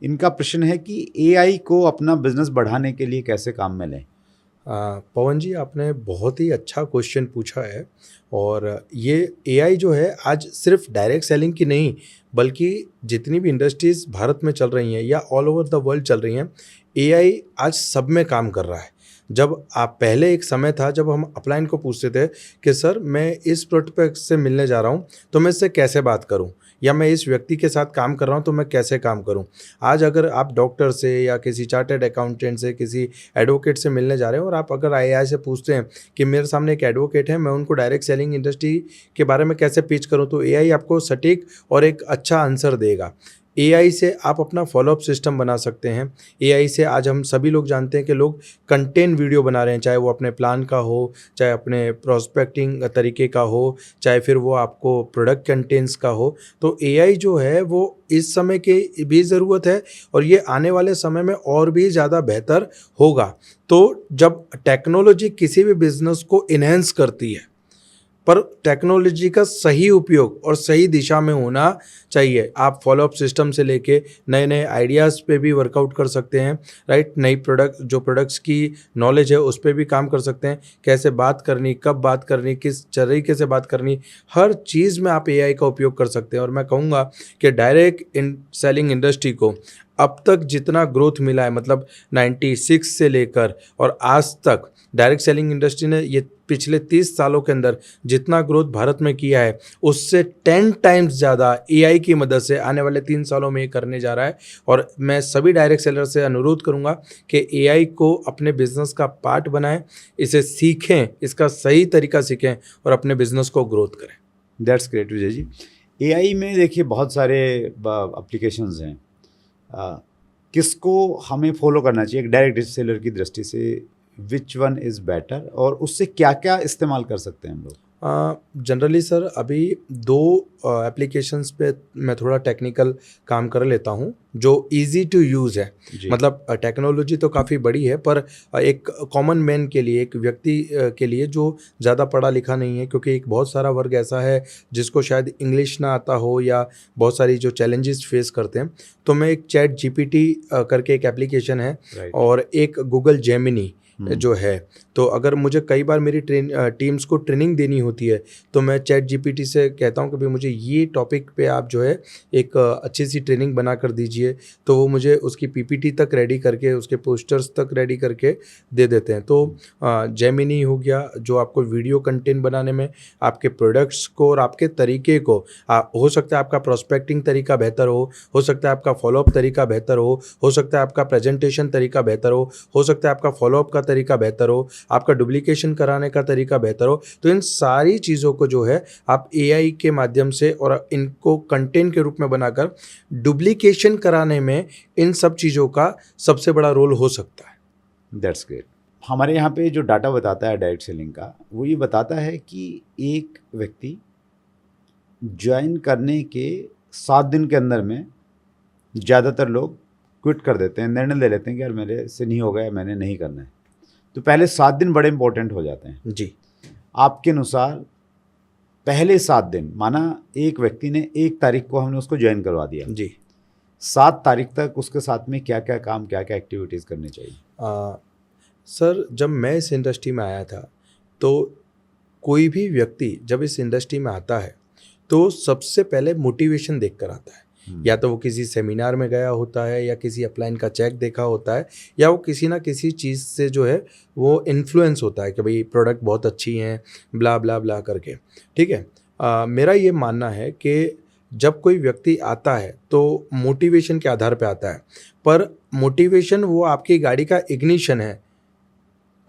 A: इनका प्रश्न है कि एआई को अपना बिजनेस बढ़ाने के लिए कैसे काम में लें।
B: पवन जी, आपने बहुत ही अच्छा क्वेश्चन पूछा है। और ये एआई जो है आज सिर्फ डायरेक्ट सेलिंग की नहीं, बल्कि जितनी भी इंडस्ट्रीज़ भारत में चल रही हैं या ऑल ओवर द वर्ल्ड चल रही हैं, एआई आज सब में काम कर रहा है। जब आप पहले एक समय था जब हम अपलाइन को पूछते थे कि सर मैं इस प्रोस्पेक्ट से मिलने जा रहा हूँ तो मैं इससे कैसे बात करूँ, या मैं इस व्यक्ति के साथ काम कर रहा हूँ तो मैं कैसे काम करूँ। आज अगर आप डॉक्टर से या किसी चार्टर्ड अकाउंटेंट से, किसी एडवोकेट से मिलने जा रहे हैं और आप अगर एआई से पूछते हैं कि मेरे सामने एक एडवोकेट है, मैं उनको डायरेक्ट सेलिंग इंडस्ट्री के बारे में कैसे पिच करूँ, तो एआई आपको सटीक और एक अच्छा आंसर देगा। एआई से आप अपना फॉलोअप सिस्टम बना सकते हैं। एआई से आज हम सभी लोग जानते हैं कि लोग कंटेंट वीडियो बना रहे हैं, चाहे वो अपने प्लान का हो, चाहे अपने प्रोस्पेक्टिंग तरीके का हो, चाहे फिर वो आपको प्रोडक्ट कंटेंट्स का हो। तो एआई जो है वो इस समय की भी ज़रूरत है और ये आने वाले समय में और भी ज़्यादा बेहतर होगा। तो जब टेक्नोलॉजी किसी भी बिज़नेस को इन्हेंस करती है, पर टेक्नोलॉजी का सही उपयोग और सही दिशा में होना चाहिए। आप फॉलोअप सिस्टम से लेके नए नए आइडियाज़ पे भी वर्कआउट कर सकते हैं, राइट। नई प्रोडक्ट्स की नॉलेज है उस पे भी काम कर सकते हैं। कैसे बात करनी, कब बात करनी, किस तरीके से बात करनी, हर चीज़ में आप एआई का उपयोग कर सकते हैं। और मैं कहूँगा कि डायरेक्ट सेलिंग इंडस्ट्री को अब तक जितना ग्रोथ मिला है, मतलब 96 से लेकर और आज तक डायरेक्ट सेलिंग इंडस्ट्री ने ये पिछले 30 सालों के अंदर जितना ग्रोथ भारत में किया है, उससे 10 टाइम्स ज़्यादा एआई की मदद से आने वाले 3 सालों में ये करने जा रहा है। और मैं सभी डायरेक्ट सेलर से अनुरोध करूंगा कि एआई को अपने बिजनेस का पार्ट बनाएं, इसे सीखें, इसका सही तरीका सीखें और अपने बिजनेस को ग्रोथ करें।
A: That's great Vijay ji. AI में देखिए बहुत सारे एप्लीकेशंस हैं। किसको हमें फॉलो करना चाहिए एक डायरेक्ट सेलर की दृष्टि से विच वन इज़ बेटर, और उससे क्या क्या इस्तेमाल कर सकते हैं हम लोग?
B: जनरली सर अभी दो एप्लीकेशंस पे मैं थोड़ा टेक्निकल काम कर लेता हूँ जो इजी टू यूज़ है।
A: जी।
B: मतलब टेक्नोलॉजी तो काफ़ी बड़ी है, पर एक कॉमन मैन के लिए, एक व्यक्ति के लिए जो ज़्यादा पढ़ा लिखा नहीं है, क्योंकि एक बहुत सारा वर्ग ऐसा है जिसको शायद इंग्लिश ना आता हो या बहुत सारी जो चैलेंजेस फेस करते हैं, तो मैं एक चैट जीपीटी करके एक एप्लीकेशन है
A: राइट।
B: और एक गूगल जेमिनी जो है, तो अगर मुझे कई बार मेरी टीम्स को ट्रेनिंग देनी होती है तो मैं चैट जीपीटी से कहता हूँ कि भाई मुझे ये टॉपिक पे आप जो है एक अच्छी सी ट्रेनिंग बना कर दीजिए, तो वो मुझे उसकी पीपीटी तक रेडी करके, उसके पोस्टर्स तक रेडी करके दे देते हैं। तो जेमिनी हो गया जो आपको वीडियो कंटेंट बनाने में, आपके प्रोडक्ट्स को और आपके तरीके को, हो सकता है आपका प्रोस्पेक्टिंग तरीका बेहतर हो सकता है आपका फॉलोअप तरीका बेहतर हो सकता है आपका प्रेजेंटेशन तरीका बेहतर हो सकता है आपका फॉलोअप का तरीका बेहतर हो, आपका डुप्लीकेशन कराने का तरीका बेहतर हो। तो इन सारी चीज़ों को जो है आप एआई के माध्यम से और इनको कंटेंट के रूप में बनाकर डुप्लीकेशन कराने में इन सब चीज़ों का सबसे बड़ा रोल हो सकता है।
A: That's great. हमारे यहाँ पे जो डाटा बताता है डायरेक्ट सेलिंग का, वो ये बताता है कि एक व्यक्ति ज्वाइन करने के 7 दिन के अंदर में ज़्यादातर लोग क्विट कर देते हैं, निर्णय ले लेते हैं कि यार मेरे से नहीं होगा, मैंने नहीं करना है। तो पहले 7 दिन बड़े इंपॉर्टेंट हो जाते हैं।
B: जी।
A: आपके अनुसार पहले 7 दिन, माना एक व्यक्ति ने 1 तारीख को हमने उसको ज्वाइन करवा दिया
B: जी।
A: 7 तारीख तक उसके साथ में क्या क्या काम, क्या क्या एक्टिविटीज़ करनी चाहिए?
B: सर जब मैं इस इंडस्ट्री में आया था तो कोई भी व्यक्ति जब इस इंडस्ट्री में आता है तो सबसे पहले मोटिवेशन देख कर आता है। या तो वो किसी सेमिनार में गया होता है, या किसी अपलाइन का चेक देखा होता है, या वो किसी ना किसी चीज़ से जो है वो इन्फ्लुएंस होता है कि भाई प्रोडक्ट बहुत अच्छी हैं, ब्ला ब्ला ब्ला करके। ठीक है, मेरा ये मानना है कि जब कोई व्यक्ति आता है तो मोटिवेशन के आधार पे आता है, पर मोटिवेशन वो आपकी गाड़ी का इग्निशन है,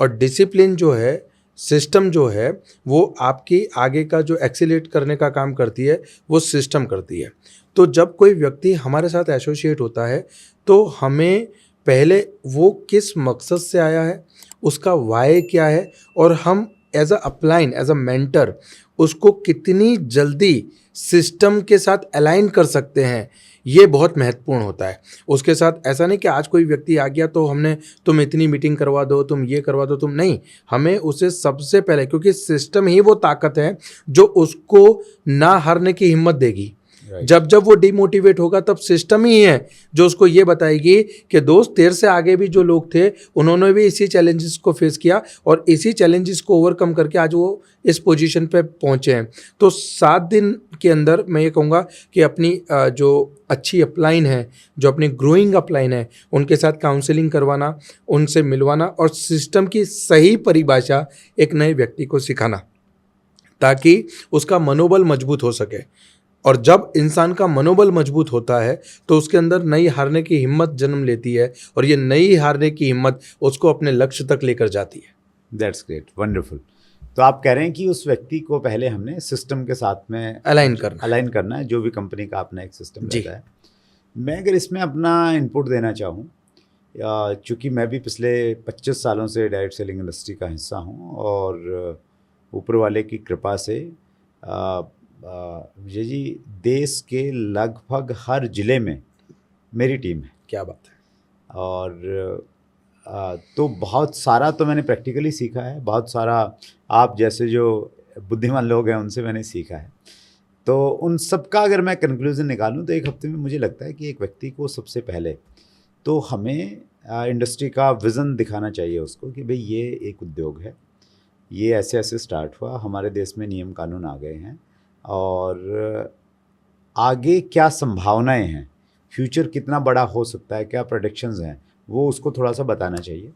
B: और डिसिप्लिन जो है, सिस्टम जो है, वो आपकी आगे का जो एक्सीलेट करने का काम करती है वो सिस्टम करती है। तो जब कोई व्यक्ति हमारे साथ एसोसिएट होता है तो हमें पहले वो किस मकसद से आया है, उसका वाई क्या है, और हम as a upline, as a mentor उसको कितनी जल्दी सिस्टम के साथ अलाइन कर सकते हैं, ये बहुत महत्वपूर्ण होता है। उसके साथ ऐसा नहीं कि आज कोई व्यक्ति आ गया तो हमने तुम इतनी मीटिंग करवा दो, तुम ये करवा दो, तुम नहीं, हमें उसे सबसे पहले, क्योंकि सिस्टम ही वो ताकत है जो उसको ना हारने की हिम्मत देगी। जब जब वो डिमोटिवेट होगा तब सिस्टम ही है जो उसको ये बताएगी कि दोस्त तेरे से आगे भी जो लोग थे उन्होंने भी इसी चैलेंजेस को फेस किया और इसी चैलेंजेस को ओवरकम करके आज वो इस पोजीशन पे पहुंचे हैं। तो 7 दिन के अंदर मैं ये कहूँगा कि अपनी जो अच्छी अपलाइन है, जो अपनी ग्रोइंग अपलाइन है, उनके साथ काउंसलिंग करवाना, उनसे मिलवाना और सिस्टम की सही परिभाषा एक नए व्यक्ति को सिखाना, ताकि उसका मनोबल मजबूत हो सके। और जब इंसान का मनोबल मजबूत होता है तो उसके अंदर नई हारने की हिम्मत जन्म लेती है, और ये नई हारने की हिम्मत उसको अपने लक्ष्य तक लेकर जाती है।
A: That's great, wonderful. तो आप कह रहे हैं कि उस व्यक्ति को पहले हमने सिस्टम के साथ में
B: अलाइन करना
A: है, जो भी कंपनी का अपना एक सिस्टम रहता है। मैं अगर इसमें अपना इनपुट देना चाहूँ, चूँकि मैं भी पिछले 25 सालों से डायरेक्ट सेलिंग इंडस्ट्री का हिस्सा हूँ, और ऊपर वाले की कृपा से विजय जी, देश के लगभग हर ज़िले में मेरी टीम है।
B: क्या बात है।
A: और तो बहुत सारा तो मैंने प्रैक्टिकली सीखा है, बहुत सारा आप जैसे जो बुद्धिमान लोग हैं उनसे मैंने सीखा है। तो उन सब का अगर मैं कंक्लूज़न निकालूं तो एक हफ्ते में मुझे लगता है कि एक व्यक्ति को सबसे पहले तो हमें इंडस्ट्री का विज़न दिखाना चाहिए उसको कि भाई ये एक उद्योग है, ये ऐसे ऐसे स्टार्ट हुआ, हमारे देश में नियम कानून आ गए हैं, और आगे क्या संभावनाएं हैं, फ्यूचर कितना बड़ा हो सकता है, क्या प्रेडिक्शंस हैं, वो उसको थोड़ा सा बताना चाहिए।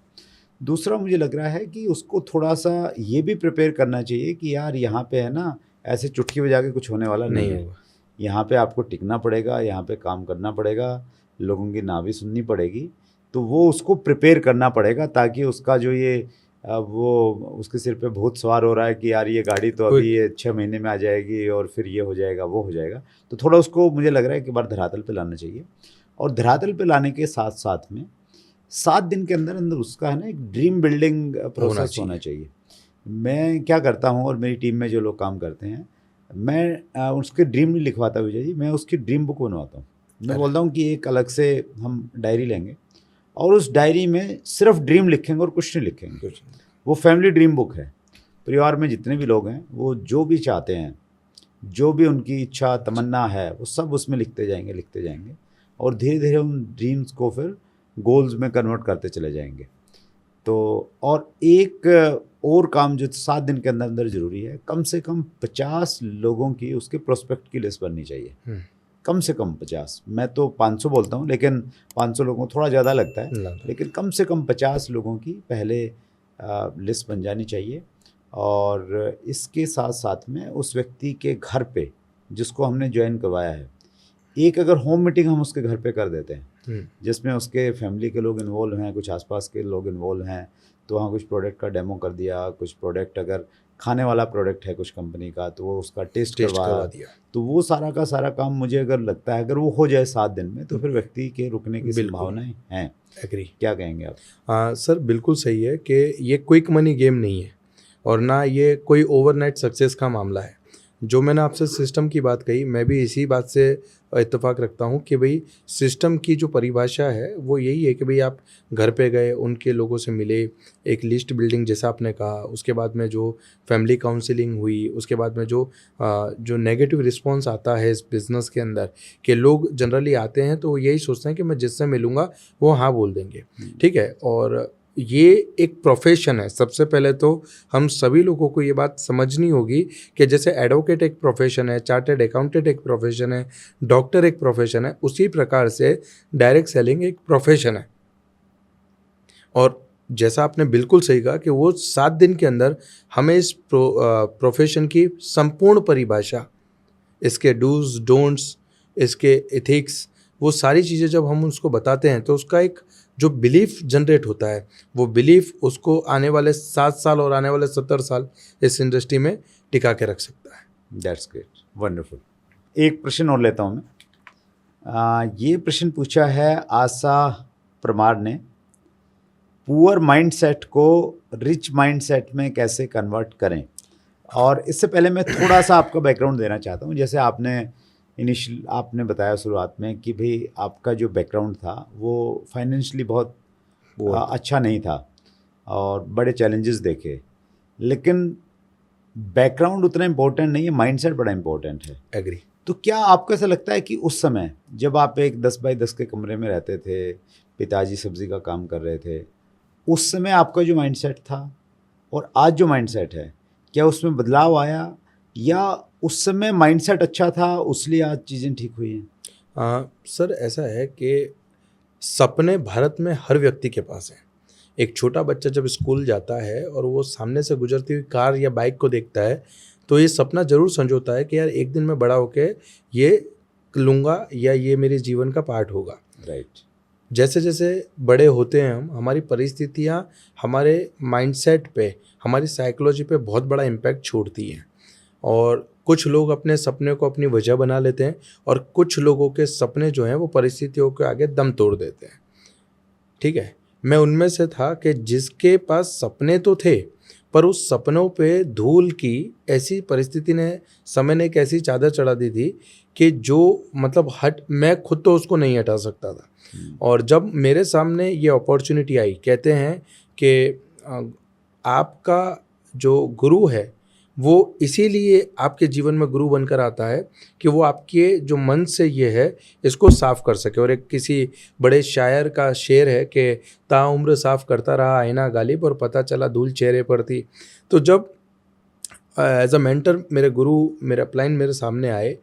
A: दूसरा मुझे लग रहा है कि उसको थोड़ा सा ये भी प्रिपेयर करना चाहिए कि यार यहाँ पे है ना, ऐसे चुटकी बजा के कुछ होने वाला नहीं है। यहाँ पे आपको टिकना पड़ेगा, यहाँ पे काम करना पड़ेगा, लोगों की ना भी सुननी पड़ेगी। तो वो उसको प्रिपेयर करना पड़ेगा, ताकि उसका जो ये वो उसके सिर पे भूत सवार हो रहा है कि यार ये गाड़ी तो अभी ये 6 महीने में आ जाएगी और फिर ये हो जाएगा वो हो जाएगा, तो थोड़ा उसको मुझे लग रहा है कि बार धरातल पे लाना चाहिए। और धरातल पे लाने के साथ साथ में 7 दिन के अंदर अंदर उसका है ना एक ड्रीम बिल्डिंग प्रोसेस होना चाहिए। मैं क्या करता हूँ और मेरी टीम में जो लोग काम करते हैं, मैं उसके ड्रीम नहीं लिखवाता विजय जी, मैं उसकी ड्रीम बुक बनवाता हूँ। मैं बोलता हूँ कि एक अलग से हम डायरी लेंगे और उस डायरी में सिर्फ ड्रीम लिखेंगे और कुछ नहीं लिखेंगे। वो फैमिली ड्रीम बुक है। परिवार में जितने भी लोग हैं वो जो भी चाहते हैं, जो भी उनकी इच्छा तमन्ना है, वो सब उसमें लिखते जाएंगे और धीरे धीरे उन ड्रीम्स को फिर गोल्स में कन्वर्ट करते चले जाएंगे। तो और एक और काम जो 7 दिन के अंदर अंदर ज़रूरी है, कम से कम 50 लोगों की उसके प्रोस्पेक्ट की लिस्ट बननी चाहिए। कम से कम 50, मैं तो 500 बोलता हूँ, लेकिन 500 लोगों को थोड़ा ज़्यादा लगता है, लेकिन कम से कम 50 लोगों की पहले लिस्ट बन जानी चाहिए। और इसके साथ साथ में उस व्यक्ति के घर पे जिसको हमने ज्वाइन करवाया है, एक अगर होम मीटिंग हम उसके घर पे कर देते हैं जिसमें उसके फैमिली के लोग इन्वॉल्व हैं, कुछ आसपास के लोग इन्वॉल्व हैं, तो वहाँ कुछ प्रोडक्ट का डेमो कर दिया, कुछ प्रोडक्ट अगर खाने वाला प्रोडक्ट है कुछ कंपनी का तो वो उसका टेस्ट करवा दिया, तो वो सारा का सारा काम मुझे अगर लगता है अगर वो हो जाए 7 दिन में तो फिर व्यक्ति के रुकने की संभावनाएं हैं।
B: एग्री,
A: क्या कहेंगे आप?
B: हाँ सर, बिल्कुल सही है कि ये क्विक मनी गेम नहीं है और ना ये कोई ओवरनाइट सक्सेस का मामला है। जो मैंने आपसे सिस्टम की बात कही, मैं भी इसी बात से इत्तेफाक रखता हूँ कि भाई सिस्टम की जो परिभाषा है वो यही है कि भाई आप घर पे गए, उनके लोगों से मिले, एक लिस्ट बिल्डिंग जैसा आपने कहा, उसके बाद में जो फैमिली काउंसलिंग हुई, उसके बाद में जो नेगेटिव रिस्पॉन्स आता है इस बिज़नेस के अंदर कि लोग जनरली आते हैं तो यही सोचते हैं कि मैं जिससे मिलूँगा वो हाँ बोल देंगे, ठीक है। और ये एक प्रोफेशन है। सबसे पहले तो हम सभी लोगों को ये बात समझनी होगी कि जैसे एडवोकेट एक प्रोफेशन है, चार्टर्ड अकाउंटेंट एक प्रोफेशन है, डॉक्टर एक प्रोफेशन है, उसी प्रकार से डायरेक्ट सेलिंग एक प्रोफेशन है। और जैसा आपने बिल्कुल सही कहा कि वो 7 दिन के अंदर हमें इस प्रोफेशन की संपूर्ण परिभाषा, इसके डूज डोंट्स, इसके एथिक्स, वो सारी चीज़ें जब हम उसको बताते हैं तो उसका एक जो बिलीफ जनरेट होता है, वो बिलीफ उसको आने वाले 7 साल और आने वाले 70 साल इस इंडस्ट्री में टिका के रख सकता है।
A: That's great, wonderful. एक प्रश्न और लेता हूँ मैं। ये प्रश्न पूछा है आशा परमार ने, पुअर माइंडसेट को रिच माइंडसेट में कैसे कन्वर्ट करें। और इससे पहले मैं थोड़ा सा आपका बैकग्राउंड देना चाहता हूँ। जैसे आपने बताया शुरुआत में कि भाई आपका जो बैकग्राउंड था वो फाइनेंशियली बहुत अच्छा नहीं था और बड़े चैलेंजेस देखे, लेकिन बैकग्राउंड उतना इम्पोर्टेंट नहीं है, माइंडसेट बड़ा इम्पोर्टेंट है।
B: एग्री।
A: तो क्या आपको ऐसा लगता है कि उस समय जब आप एक 10 बाई 10 के कमरे में रहते थे, पिताजी सब्जी का काम कर रहे थे, उस समय आपका जो माइंडसेट था और आज जो माइंडसेट है, क्या उसमें बदलाव आया या उस समय माइंडसेट अच्छा था उसलिए आज चीज़ें ठीक हुई हैं?
B: सर ऐसा है कि सपने भारत में हर व्यक्ति के पास हैं। एक छोटा बच्चा जब स्कूल जाता है और वो सामने से गुजरती हुई कार या बाइक को देखता है तो ये सपना ज़रूर संजोता है कि यार एक दिन मैं बड़ा होके ये लूँगा या ये मेरे जीवन का पार्ट होगा।
A: राइट।
B: जैसे जैसे बड़े होते हैं हम, हमारी परिस्थितियाँ हमारे माइंडसेट पे, हमारी साइकोलॉजी पे बहुत बड़ा इम्पैक्ट छोड़ती हैं। और कुछ लोग अपने सपने को अपनी वजह बना लेते हैं और कुछ लोगों के सपने जो हैं वो परिस्थितियों के आगे दम तोड़ देते हैं, ठीक है। मैं उनमें से था कि जिसके पास सपने तो थे पर उस सपनों पे धूल की ऐसी परिस्थिति ने, समय ने एक ऐसी चादर चढ़ा दी थी कि जो मतलब मैं खुद तो उसको नहीं हटा सकता था। और जब मेरे सामने ये अपॉर्चुनिटी आई, कहते हैं कि आपका जो गुरु है वो इसीलिए आपके जीवन में गुरु बनकर आता है कि वो आपके जो मन से ये है इसको साफ़ कर सके। और एक किसी बड़े शायर का शेर है कि ताउम्र साफ़ करता रहा आईना गालिब और पता चला धूल चेहरे पर थी। तो जब एज अ मेंटर मेरे गुरु, मेरे अपलाइन मेरे सामने आए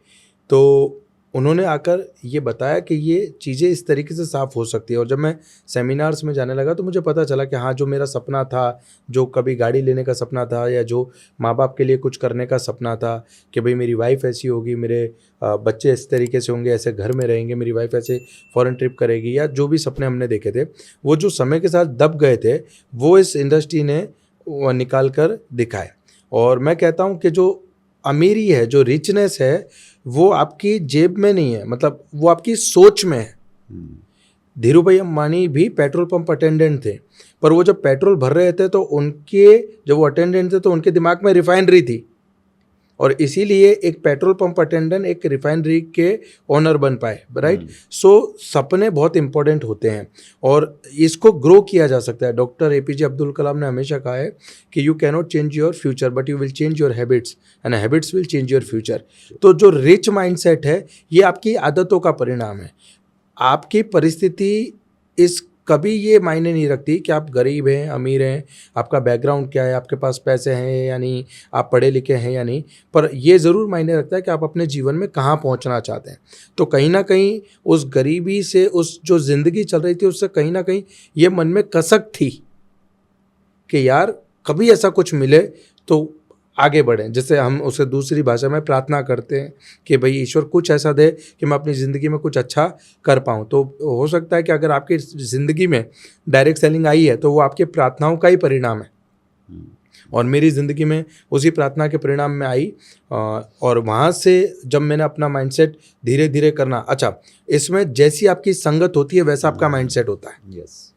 B: तो उन्होंने आकर ये बताया कि ये चीज़ें इस तरीके से साफ़ हो सकती है। और जब मैं सेमिनार्स में जाने लगा तो मुझे पता चला कि हाँ, जो मेरा सपना था, जो कभी गाड़ी लेने का सपना था या जो माँ बाप के लिए कुछ करने का सपना था कि भाई मेरी वाइफ ऐसी होगी, मेरे बच्चे इस तरीके से होंगे, ऐसे घर में रहेंगे, मेरी वाइफ ऐसे फॉरेन ट्रिप करेगी, या जो भी सपने हमने देखे थे वो जो समय के साथ दब गए थे वो इस इंडस्ट्री ने निकाल कर दिखाए। और मैं कहता हूँ कि जो अमीरी है, जो रिचनेस है, वो आपकी जेब में नहीं है, मतलब वो आपकी सोच में है। धीरूभाई अंबानी भी पेट्रोल पंप अटेंडेंट थे, पर वो जब पेट्रोल भर रहे थे तो उनके जब वो अटेंडेंट थे तो उनके दिमाग में रिफाइनरी थी, और इसीलिए एक पेट्रोल पंप अटेंडेंट एक रिफाइनरी के ओनर बन पाए, राइट। सो सपने बहुत इंपॉर्टेंट होते हैं और इसको ग्रो किया जा सकता है। डॉक्टर एपीजे अब्दुल कलाम ने हमेशा कहा है कि you cannot change your future but you will change your habits and habits will change your future. तो जो रिच माइंडसेट है ये आपकी आदतों का परिणाम है। आपकी परिस्थिति इस कभी ये मायने नहीं रखती कि आप गरीब हैं अमीर हैं, आपका बैकग्राउंड क्या है, आपके पास पैसे हैं या नहीं, आप पढ़े लिखे हैं या नहीं, पर ये ज़रूर मायने रखता है कि आप अपने जीवन में कहाँ पहुँचना चाहते हैं। तो कहीं ना कहीं उस गरीबी से, उस जो ज़िंदगी चल रही थी उससे कहीं ना कहीं ये मन में कसक थी कि यार कभी ऐसा कुछ मिले तो आगे बढ़ें। जैसे हम उसे दूसरी भाषा में प्रार्थना करते हैं कि भाई ईश्वर कुछ ऐसा दे कि मैं अपनी ज़िंदगी में कुछ अच्छा कर पाऊँ। तो हो सकता है कि अगर आपकी ज़िंदगी में डायरेक्ट सेलिंग आई है तो वो आपकी प्रार्थनाओं का ही परिणाम है, और मेरी ज़िंदगी में उसी प्रार्थना के परिणाम में आई। और वहाँ से जब मैंने अपना माइंडसेट धीरे धीरे करना, अच्छा इसमें जैसी आपकी संगत होती है वैसा आपका माइंडसेट होता है।
A: यस।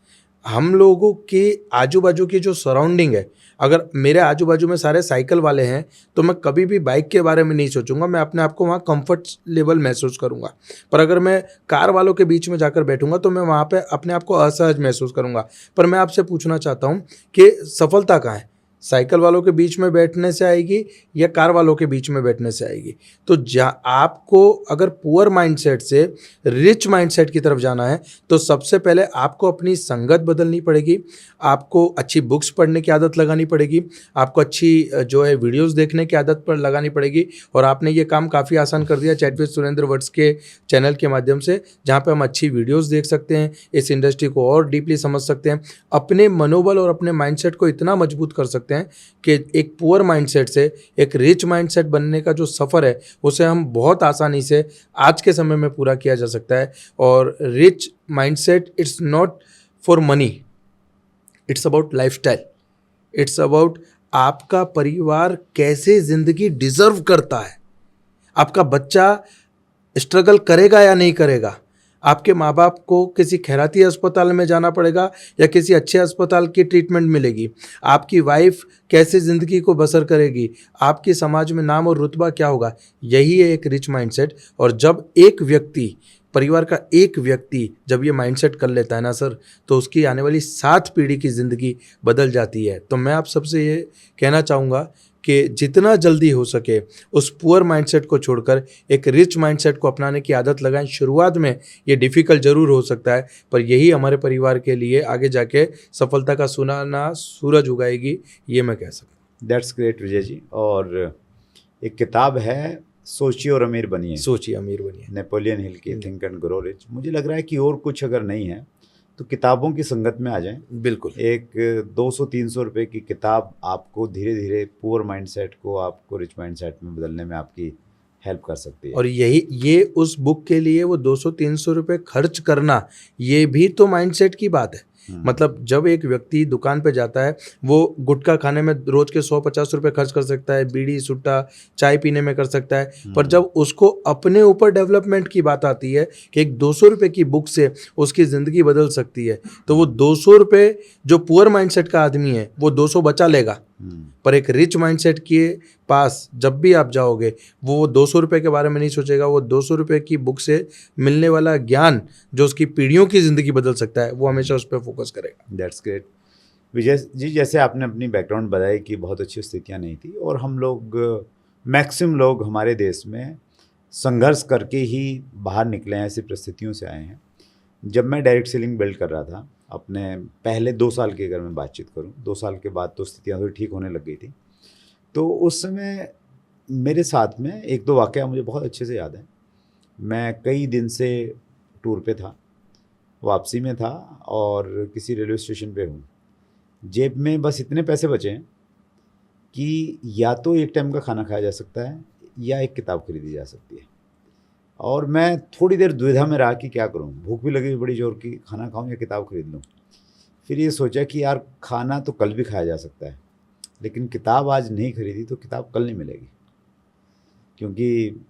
B: हम लोगों के आजू बाजू की जो सराउंडिंग है, अगर मेरे आजू बाजू में सारे साइकिल वाले हैं तो मैं कभी भी बाइक के बारे में नहीं सोचूंगा, मैं अपने आप को वहाँ कंफर्ट लेवल महसूस करूंगा। पर अगर मैं कार वालों के बीच में जाकर बैठूंगा तो मैं वहाँ पे अपने आप को असहज महसूस करूंगा। पर मैं आपसे पूछना चाहता हूँ कि सफलता कहाँ है, साइकिल वालों के बीच में बैठने से आएगी या कार वालों के बीच में बैठने से आएगी? तो आपको अगर पुअर माइंडसेट से रिच माइंडसेट की तरफ जाना है तो सबसे पहले आपको अपनी संगत बदलनी पड़ेगी, आपको अच्छी बुक्स पढ़ने की आदत लगानी पड़ेगी, आपको अच्छी जो है वीडियोस देखने की आदत पर लगानी पड़ेगी। और आपने ये काम काफ़ी आसान कर दिया चैट विद सुरेंद्र वर्ड्स के चैनल के माध्यम से, जहाँ पे हम अच्छी वीडियोस देख सकते हैं, इस इंडस्ट्री को और डीपली समझ सकते हैं, अपने मनोबल और अपने माइंडसेट को इतना मजबूत कर सकते हैं कि एक पुअर माइंडसेट से एक रिच माइंडसेट बनने का जो सफ़र है उसे हम बहुत आसानी से आज के समय में पूरा किया जा सकता है। और rich mindset it's not for money, it's about lifestyle, it's about आपका परिवार कैसे ज़िंदगी डिज़र्व करता है, आपका बच्चा स्ट्रगल करेगा या नहीं करेगा, आपके माँ बाप को किसी खैराती अस्पताल में जाना पड़ेगा या किसी अच्छे अस्पताल की ट्रीटमेंट मिलेगी, आपकी वाइफ कैसे ज़िंदगी को बसर करेगी, आपकी समाज में नाम और रुतबा क्या होगा, यही है एक रिच माइंडसेट। और जब एक व्यक्ति, परिवार का एक व्यक्ति जब ये माइंडसेट कर लेता है ना सर, तो उसकी आने वाली 7 पीढ़ी की ज़िंदगी बदल जाती है। तो मैं आप सबसे ये कहना चाहूँगा कि जितना जल्दी हो सके उस पुअर माइंडसेट को छोड़कर एक रिच माइंडसेट को अपनाने की आदत लगाएं। शुरुआत में ये डिफ़िकल्ट ज़रूर हो सकता है, पर यही हमारे परिवार के लिए आगे जाके सफलता का सुनहरा सूरज उगाएगी, ये मैं कह सकता हूँ।
A: दैट्स ग्रेट विजय जी। और एक किताब है सोचिए और अमीर बनिए,
B: सोचिए अमीर बनिए,
A: नेपोलियन हिल की थिंक एंड ग्रो रिच। मुझे लग रहा है कि और कुछ अगर नहीं है तो किताबों की संगत में आ जाएं।
B: बिल्कुल।
A: एक 200-300 रुपए की किताब आपको धीरे धीरे पुअर माइंडसेट को आपको रिच माइंडसेट में बदलने में आपकी हेल्प कर सकती है।
B: और ये उस बुक के लिए वो 200-300 रुपये खर्च करना, ये भी तो माइंडसेट की बात है। मतलब जब एक व्यक्ति दुकान पे जाता है वो गुटखा खाने में रोज के 100-50 रुपये खर्च कर सकता है, बीड़ी सुट्टा चाय पीने में कर सकता है, पर जब उसको अपने ऊपर डेवलपमेंट की बात आती है कि एक 200 रुपये की बुक से उसकी ज़िंदगी बदल सकती है, तो वो 200 रुपये जो पुअर माइंडसेट का आदमी है वो 200 बचा लेगा। पर एक रिच माइंडसेट के पास जब भी आप जाओगे वो 200 रुपये के बारे में नहीं सोचेगा, वो 200 रुपये की बुक से मिलने वाला ज्ञान जो उसकी पीढ़ियों की ज़िंदगी बदल सकता है वो हमेशा उस पर फोकस करेगा।
A: दैट्स ग्रेट विजय जी। जैसे आपने अपनी बैकग्राउंड बताई कि बहुत अच्छी स्थितियां नहीं थी और हम लोग मैक्सिमम लोग हमारे देश में संघर्ष करके ही बाहर निकले हैं, ऐसी परिस्थितियों से आए हैं। जब मैं डायरेक्ट सेलिंग बिल्ड कर रहा था अपने पहले 2 साल की अगर मैं बातचीत करूं, 2 साल के बाद तो स्थितियां थोड़ी ठीक होने लग गई थी। तो उस समय मेरे साथ में 1-2 वाक़या मुझे बहुत अच्छे से याद है। मैं कई दिन से टूर पे था, वापसी में था और किसी रेलवे स्टेशन पे हूँ। जेब में बस इतने पैसे बचे हैं कि या तो एक टाइम का खाना खाया जा सकता है या एक किताब खरीदी जा सकती है। और मैं थोड़ी देर दुविधा में रहा कि क्या करूँ, भूख भी लगी बड़ी जोर की, खाना खाऊँ या किताब खरीद लूँ। फिर ये सोचा कि यार खाना तो कल भी खाया जा सकता है, लेकिन किताब आज नहीं खरीदी तो किताब कल नहीं मिलेगी। क्योंकि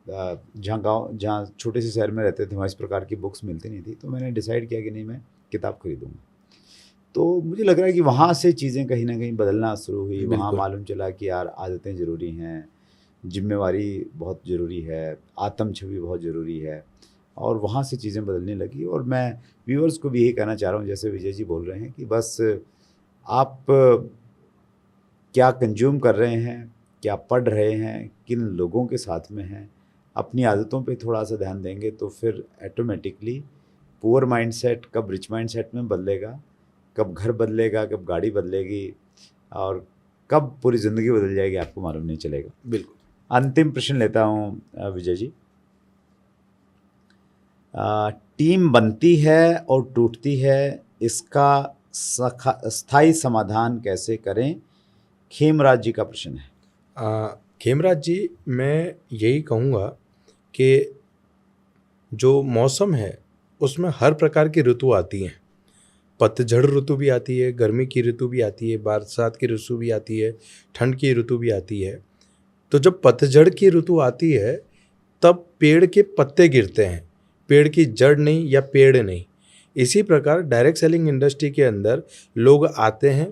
A: जहाँ छोटे से शहर में रहते थे वहाँ इस प्रकार की बुक्स मिलती नहीं थी, तो मैंने डिसाइड किया कि नहीं, मैं किताब खरीदूँगा। तो मुझे लग रहा है कि वहाँ से चीज़ें कहीं ना कहीं बदलना शुरू हुई। वहाँ
B: बिल्कुल।
A: मालूम चला कि यार आदतें ज़रूरी हैं, जिम्मेवारी बहुत ज़रूरी है, आत्म छवि बहुत ज़रूरी है, और वहाँ से चीज़ें बदलने लगी। और मैं व्यूअर्स को भी यही कहना चाह रहा हूँ, जैसे विजय जी बोल रहे हैं, कि बस आप क्या कंज्यूम कर रहे हैं, क्या पढ़ रहे हैं, किन लोगों के साथ में हैं, अपनी आदतों पे थोड़ा सा ध्यान देंगे तो फिर ऑटोमेटिकली पुअर माइंडसेट कब रिच माइंडसेट में बदलेगा, कब घर बदलेगा, कब गाड़ी बदलेगी, और कब पूरी ज़िंदगी बदल जाएगी आपको मालूम नहीं चलेगा।
B: बिल्कुल।
A: अंतिम प्रश्न लेता हूँ विजय जी। टीम बनती है और टूटती है, इसका स्थायी समाधान कैसे करें? खेमराज जी का प्रश्न है।
B: खेमराज जी, मैं यही कहूँगा कि जो मौसम है उसमें हर प्रकार की ऋतु आती हैं। पतझड़ ऋतु भी आती है, गर्मी की ऋतु भी आती है, बरसात की ऋतु भी आती है, ठंड की ऋतु भी आती है। तो जब पतझड़ की ऋतु आती है तब पेड़ के पत्ते गिरते हैं, पेड़ की जड़ नहीं या पेड़ नहीं। इसी प्रकार डायरेक्ट सेलिंग इंडस्ट्री के अंदर लोग आते हैं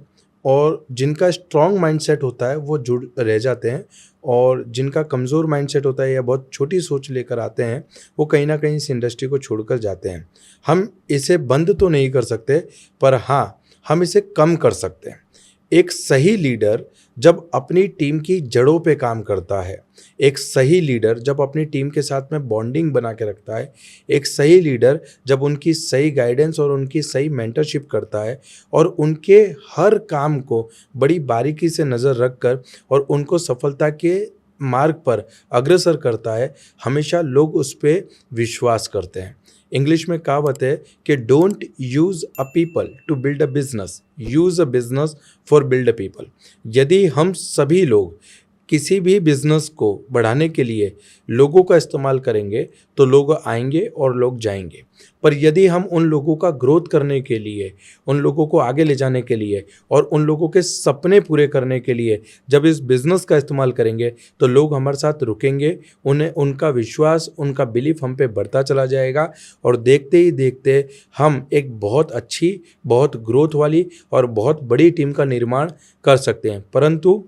B: और जिनका स्ट्रॉन्ग माइंडसेट होता है वो जुड़ रह जाते हैं, और जिनका कमज़ोर माइंडसेट होता है या बहुत छोटी सोच लेकर आते हैं वो कहीं ना कहीं इस इंडस्ट्री को छोड़कर जाते हैं। हम इसे बंद तो नहीं कर सकते, पर हाँ, हम इसे कम कर सकते हैं। एक सही लीडर जब अपनी टीम की जड़ों पे काम करता है, एक सही लीडर जब अपनी टीम के साथ में बॉन्डिंग बना के रखता है, एक सही लीडर जब उनकी सही गाइडेंस और उनकी सही मेंटरशिप करता है और उनके हर काम को बड़ी बारीकी से नज़र रखकर और उनको सफलता के मार्ग पर अग्रसर करता है, हमेशा लोग उस पर विश्वास करते हैं। इंग्लिश में कहावत है कि don't use a people to build a business, use a business for build a people. यदि हम सभी लोग किसी भी बिजनेस को बढ़ाने के लिए लोगों का इस्तेमाल करेंगे तो लोग आएंगे और लोग जाएंगे, पर यदि हम उन लोगों का ग्रोथ करने के लिए, उन लोगों को आगे ले जाने के लिए और उन लोगों के सपने पूरे करने के लिए जब इस बिज़नेस का इस्तेमाल करेंगे तो लोग हमारे साथ रुकेंगे, उन्हें उनका विश्वास, उनका बिलीफ हम पे बढ़ता चला जाएगा, और देखते ही देखते हम एक बहुत अच्छी, बहुत ग्रोथ वाली और बहुत बड़ी टीम का निर्माण कर सकते हैं। परंतु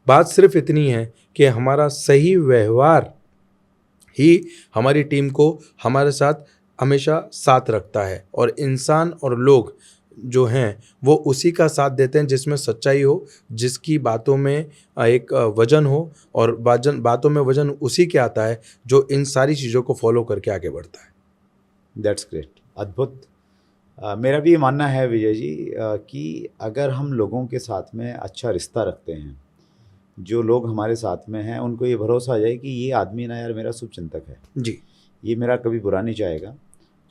B: बात सिर्फ इतनी है कि हमारा सही व्यवहार ही हमारी टीम को हमारे साथ हमेशा साथ रखता है, और इंसान और लोग जो हैं वो उसी का साथ देते हैं जिसमें सच्चाई हो, जिसकी बातों में एक वजन हो, और बातों में वजन उसी के आता है जो इन सारी चीज़ों को फॉलो करके आगे बढ़ता है।
A: दैट्स ग्रेट, अद्भुत। मेरा भी ये मानना है विजय जी कि अगर हम लोगों के साथ में अच्छा रिश्ता रखते हैं, जो लोग हमारे साथ में हैं उनको ये भरोसा आ जाए कि ये आदमी ना यार मेरा शुभचिंतक है,
B: जी।
A: ये मेरा कभी बुरा नहीं चाहेगा,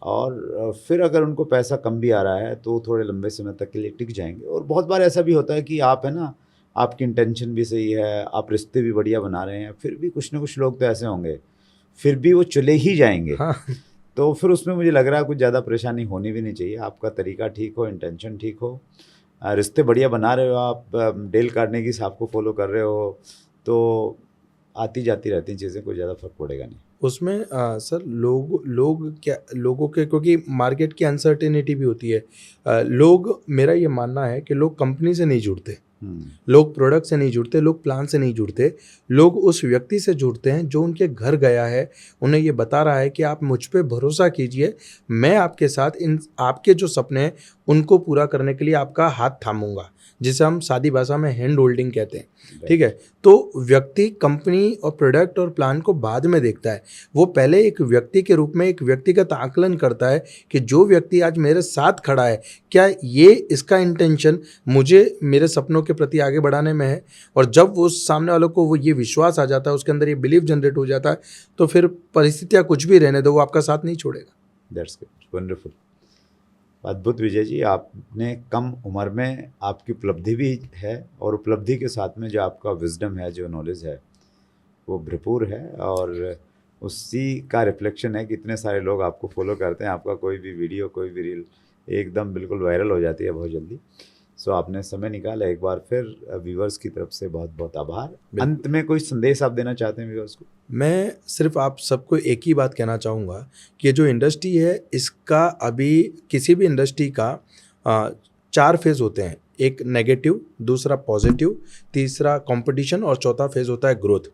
A: और फिर अगर उनको पैसा कम भी आ रहा है तो थोड़े लंबे समय तक के लिए टिक जाएंगे। और बहुत बार ऐसा भी होता है कि आप है ना, आपकी इंटेंशन भी सही है, आप रिश्ते भी बढ़िया बना रहे हैं, फिर भी कुछ ना कुछ लोग तो ऐसे होंगे फिर भी वो चले ही जाएंगे।
B: हाँ।
A: तो फिर उसमें मुझे लग रहा है कुछ ज़्यादा परेशानी होनी भी नहीं चाहिए। आपका तरीका ठीक हो, इंटेंशन ठीक हो, रिश्ते बढ़िया बना रहे हो आप, डेल कार्नेगी साहब को फॉलो कर रहे हो, तो आती जाती रहती हैं चीज़ें, कोई ज़्यादा फर्क पड़ेगा नहीं।
B: उसमें सर लोगों के, क्योंकि मार्केट की अनसर्टेनिटी भी होती है। मेरा ये मानना है कि लोग कंपनी से नहीं जुड़ते, लोग प्रोडक्ट से नहीं जुड़ते, लोग प्लान से नहीं जुड़ते, लोग उस व्यक्ति से जुड़ते हैं जो उनके घर गया है, उन्हें ये बता रहा है कि आप मुझ पे भरोसा कीजिए, मैं आपके साथ इन आपके जो सपने हैं उनको पूरा करने के लिए आपका हाथ थामूंगा, जिसे हम सादी भाषा में हैंड होल्डिंग कहते हैं। ठीक है, तो व्यक्ति कंपनी और प्रोडक्ट और प्लान को बाद में देखता है, वो पहले एक व्यक्ति के रूप में एक व्यक्तिगत आकलन करता है कि जो व्यक्ति आज मेरे साथ खड़ा है, क्या ये इसका इंटेंशन मुझे मेरे सपनों के प्रति आगे बढ़ाने में है। और जब वो सामने वालों को वो ये विश्वास आ जाता है, उसके अंदर ये बिलीफ जनरेट हो जाता है, तो फिर परिस्थितियाँ कुछ भी रहने दो, वो आपका साथ नहीं छोड़ेगा।
A: दैट्स गुड, वंडरफुल, अद्भुत विजय जी। आपने कम उम्र में आपकी उपलब्धि भी है, और उपलब्धि के साथ में जो आपका विजडम है, जो नॉलेज है, वो भरपूर है, और उसी का रिफ्लेक्शन है कि इतने सारे लोग आपको फॉलो करते हैं। आपका कोई भी वीडियो, कोई भी रील एकदम बिल्कुल वायरल हो जाती है बहुत जल्दी। सो आपने समय निकाला, एक बार फिर व्यूवर्स की तरफ से बहुत बहुत आभार। अंत में कोई संदेश आप देना चाहते हैं व्यूवर्स को?
B: मैं सिर्फ आप सबको एक ही बात कहना चाहूँगा कि ये जो इंडस्ट्री है इसका अभी किसी भी इंडस्ट्री का 4 फेज़ होते हैं। एक नेगेटिव, दूसरा पॉजिटिव, तीसरा कंपटीशन और चौथा फेज़ होता है ग्रोथ।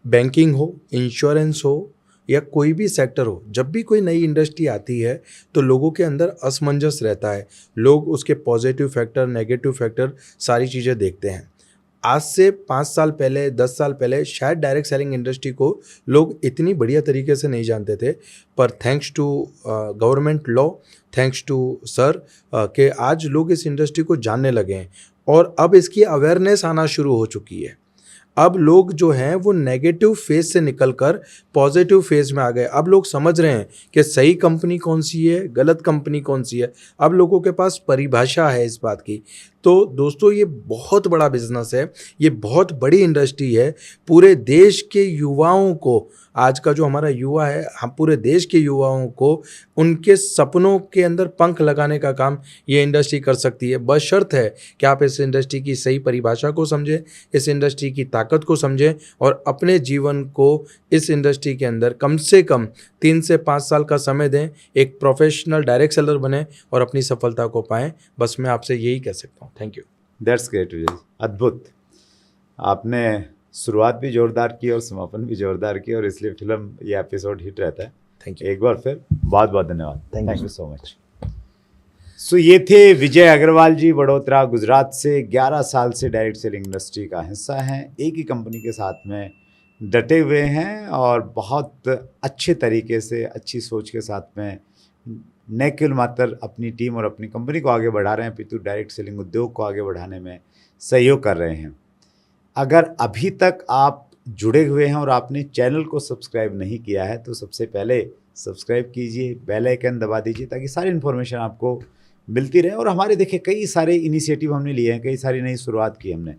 B: बैंकिंग हो, इंश्योरेंस हो या कोई भी सेक्टर हो, जब भी कोई नई इंडस्ट्री आती है तो लोगों के अंदर असमंजस रहता है। लोग उसके पॉजिटिव फैक्टर, नेगेटिव फैक्टर सारी चीज़ें देखते हैं। आज से 5 साल पहले, 10 साल पहले शायद डायरेक्ट सेलिंग इंडस्ट्री को लोग इतनी बढ़िया तरीके से नहीं जानते थे, पर thanks to government law, thanks to sir कि आज लोग इस इंडस्ट्री को जानने लगे हैं और अब इसकी अवेयरनेस आना शुरू हो चुकी है। अब लोग जो हैं वो नेगेटिव फेज से निकलकर पॉजिटिव फेज में आ गए। अब लोग समझ रहे हैं कि सही कंपनी कौन सी है, गलत कंपनी कौन सी है। अब लोगों के पास परिभाषा है इस बात की। तो दोस्तों ये बहुत बड़ा बिजनेस है, ये बहुत बड़ी इंडस्ट्री है। पूरे देश के युवाओं को, आज का जो हमारा युवा है, हम पूरे देश के युवाओं को उनके सपनों के अंदर पंख लगाने का काम ये इंडस्ट्री कर सकती है। बशर्त है कि आप इस इंडस्ट्री की सही परिभाषा को समझें, इस इंडस्ट्री की ताकत को समझें और अपने जीवन को इस इंडस्ट्री के अंदर कम से कम 3 से 5 साल का समय दें, एक प्रोफेशनल डायरेक्ट सेलर बने और अपनी सफलता को पाएं। बस मैं आपसे यही कह सकता हूँ। Thank you.
A: दैट्स ग्रेट विजय, अद्भुत। आपने शुरुआत भी जोरदार की और समापन भी जोरदार की और इसलिए फिल्म ये एपिसोड हिट रहता है।
B: Thank you.
A: एक बार फिर बहुत बहुत धन्यवाद।
B: Thank
A: you so much. So ये थे विजय अग्रवाल जी, बड़ोदरा गुजरात से। 11 साल से डायरेक्ट सेलिंग इंडस्ट्री का हिस्सा हैं, एक ही कंपनी के साथ में डटे हुए हैं और बहुत अच्छे तरीके से, अच्छी सोच के साथ में न केवल मात्र अपनी टीम और अपनी कंपनी को आगे बढ़ा रहे हैं, पितु डायरेक्ट सेलिंग उद्योग को आगे बढ़ाने में सहयोग कर रहे हैं। अगर अभी तक आप जुड़े हुए हैं और आपने चैनल को सब्सक्राइब नहीं किया है तो सबसे पहले सब्सक्राइब कीजिए, बेल आइकन दबा दीजिए ताकि सारी इन्फॉर्मेशन आपको मिलती रहे। और हमारे देखिए कई सारे इनिशिएटिव हमने लिए हैं, कई सारी नई शुरुआत की हमने।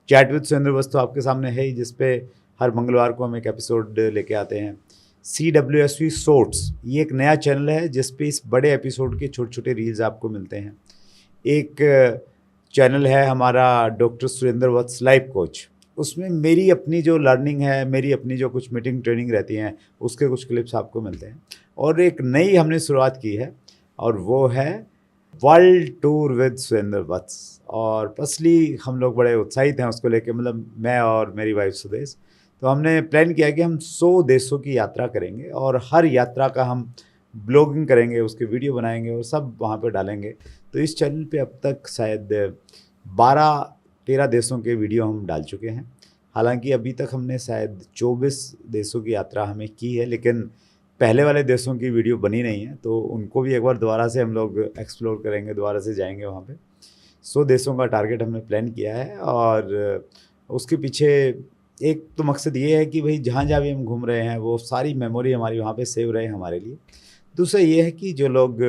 A: चैट विद सुरेंद्र वत्स तो आपके सामने है ही, जिसपे हर मंगलवार को हम एक एपिसोड लेके आते हैं। CWSV शॉर्ट्स, ये एक नया चैनल है जिसपे इस बड़े एपिसोड के छोटे छोटे रील्स आपको मिलते हैं। एक चैनल है हमारा डॉक्टर सुरेंद्र वत्स लाइफ कोच, उसमें मेरी अपनी जो लर्निंग है, मेरी अपनी जो कुछ मीटिंग ट्रेनिंग रहती हैं, उसके कुछ क्लिप्स आपको मिलते हैं। और एक नई हमने शुरुआत की है और वो है वर्ल्ड टूर विद सुरेंद्र वत्स। और फर्स्टली हम लोग बड़े उत्साहित हैं उसको लेके, मतलब मैं और मेरी वाइफ सुदेश। तो हमने प्लान किया कि हम 100 देशों की यात्रा करेंगे और हर यात्रा का हम ब्लॉगिंग करेंगे, उसके वीडियो बनाएंगे और सब वहाँ पे डालेंगे। तो इस चैनल पे अब तक शायद 12-13 देशों के वीडियो हम डाल चुके हैं। हालांकि अभी तक हमने शायद 24 देशों की यात्रा हमें की है, लेकिन पहले वाले देशों की वीडियो बनी नहीं है, तो उनको भी एक बार दोबारा से हम लोग एक्सप्लोर करेंगे, दोबारा से जाएंगे वहाँ पे। 100 देशों का टारगेट हमने प्लान किया है और उसके पीछे एक तो मकसद ये है कि भाई जहाँ जहाँ भी हम घूम रहे हैं वो सारी मेमोरी हमारी वहाँ पे सेव रहे हमारे लिए। दूसरा ये है कि जो लोग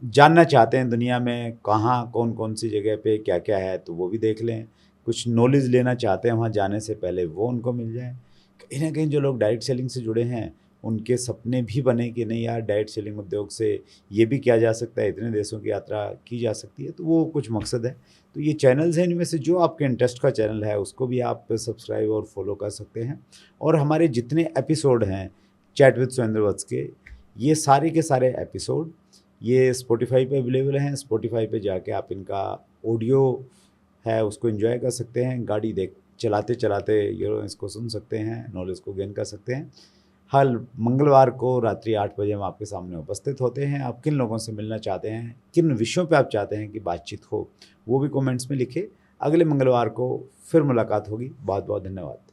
A: जानना चाहते हैं दुनिया में कहाँ कौन कौन सी जगह पे क्या क्या है, तो वो भी देख लें। कुछ नॉलेज लेना चाहते हैं वहाँ जाने से पहले, वो उनको मिल जाए। कहीं ना कहीं जो लोग डायरेक्ट सेलिंग से जुड़े हैं उनके सपने भी बने कि नहीं यार, डायरेक्ट सेलिंग उद्योग से ये भी किया जा सकता है, इतने देशों की यात्रा की जा सकती है। तो वो कुछ मकसद है। तो ये चैनल्स हैं, इनमें से जो आपके इंटरेस्ट का चैनल है उसको भी आप सब्सक्राइब और फॉलो कर सकते हैं। और हमारे जितने एपिसोड हैं चैट विद सुरेंद्र वत्स के, ये सारे के सारे एपिसोड ये स्पॉटिफाई पे अवेलेबल हैं। स्पॉटिफाई पे जाके आप इनका ऑडियो है उसको एंजॉय कर सकते हैं, गाड़ी चलाते चलाते इसको सुन सकते हैं, नॉलेज को गेन कर सकते हैं। हर मंगलवार को रात्रि 8 बजे हम आपके सामने उपस्थित होते हैं। आप किन लोगों से मिलना चाहते हैं, किन विषयों पे आप चाहते हैं कि बातचीत हो, वो भी कमेंट्स में लिखें। अगले मंगलवार को फिर मुलाकात होगी। बहुत बहुत धन्यवाद।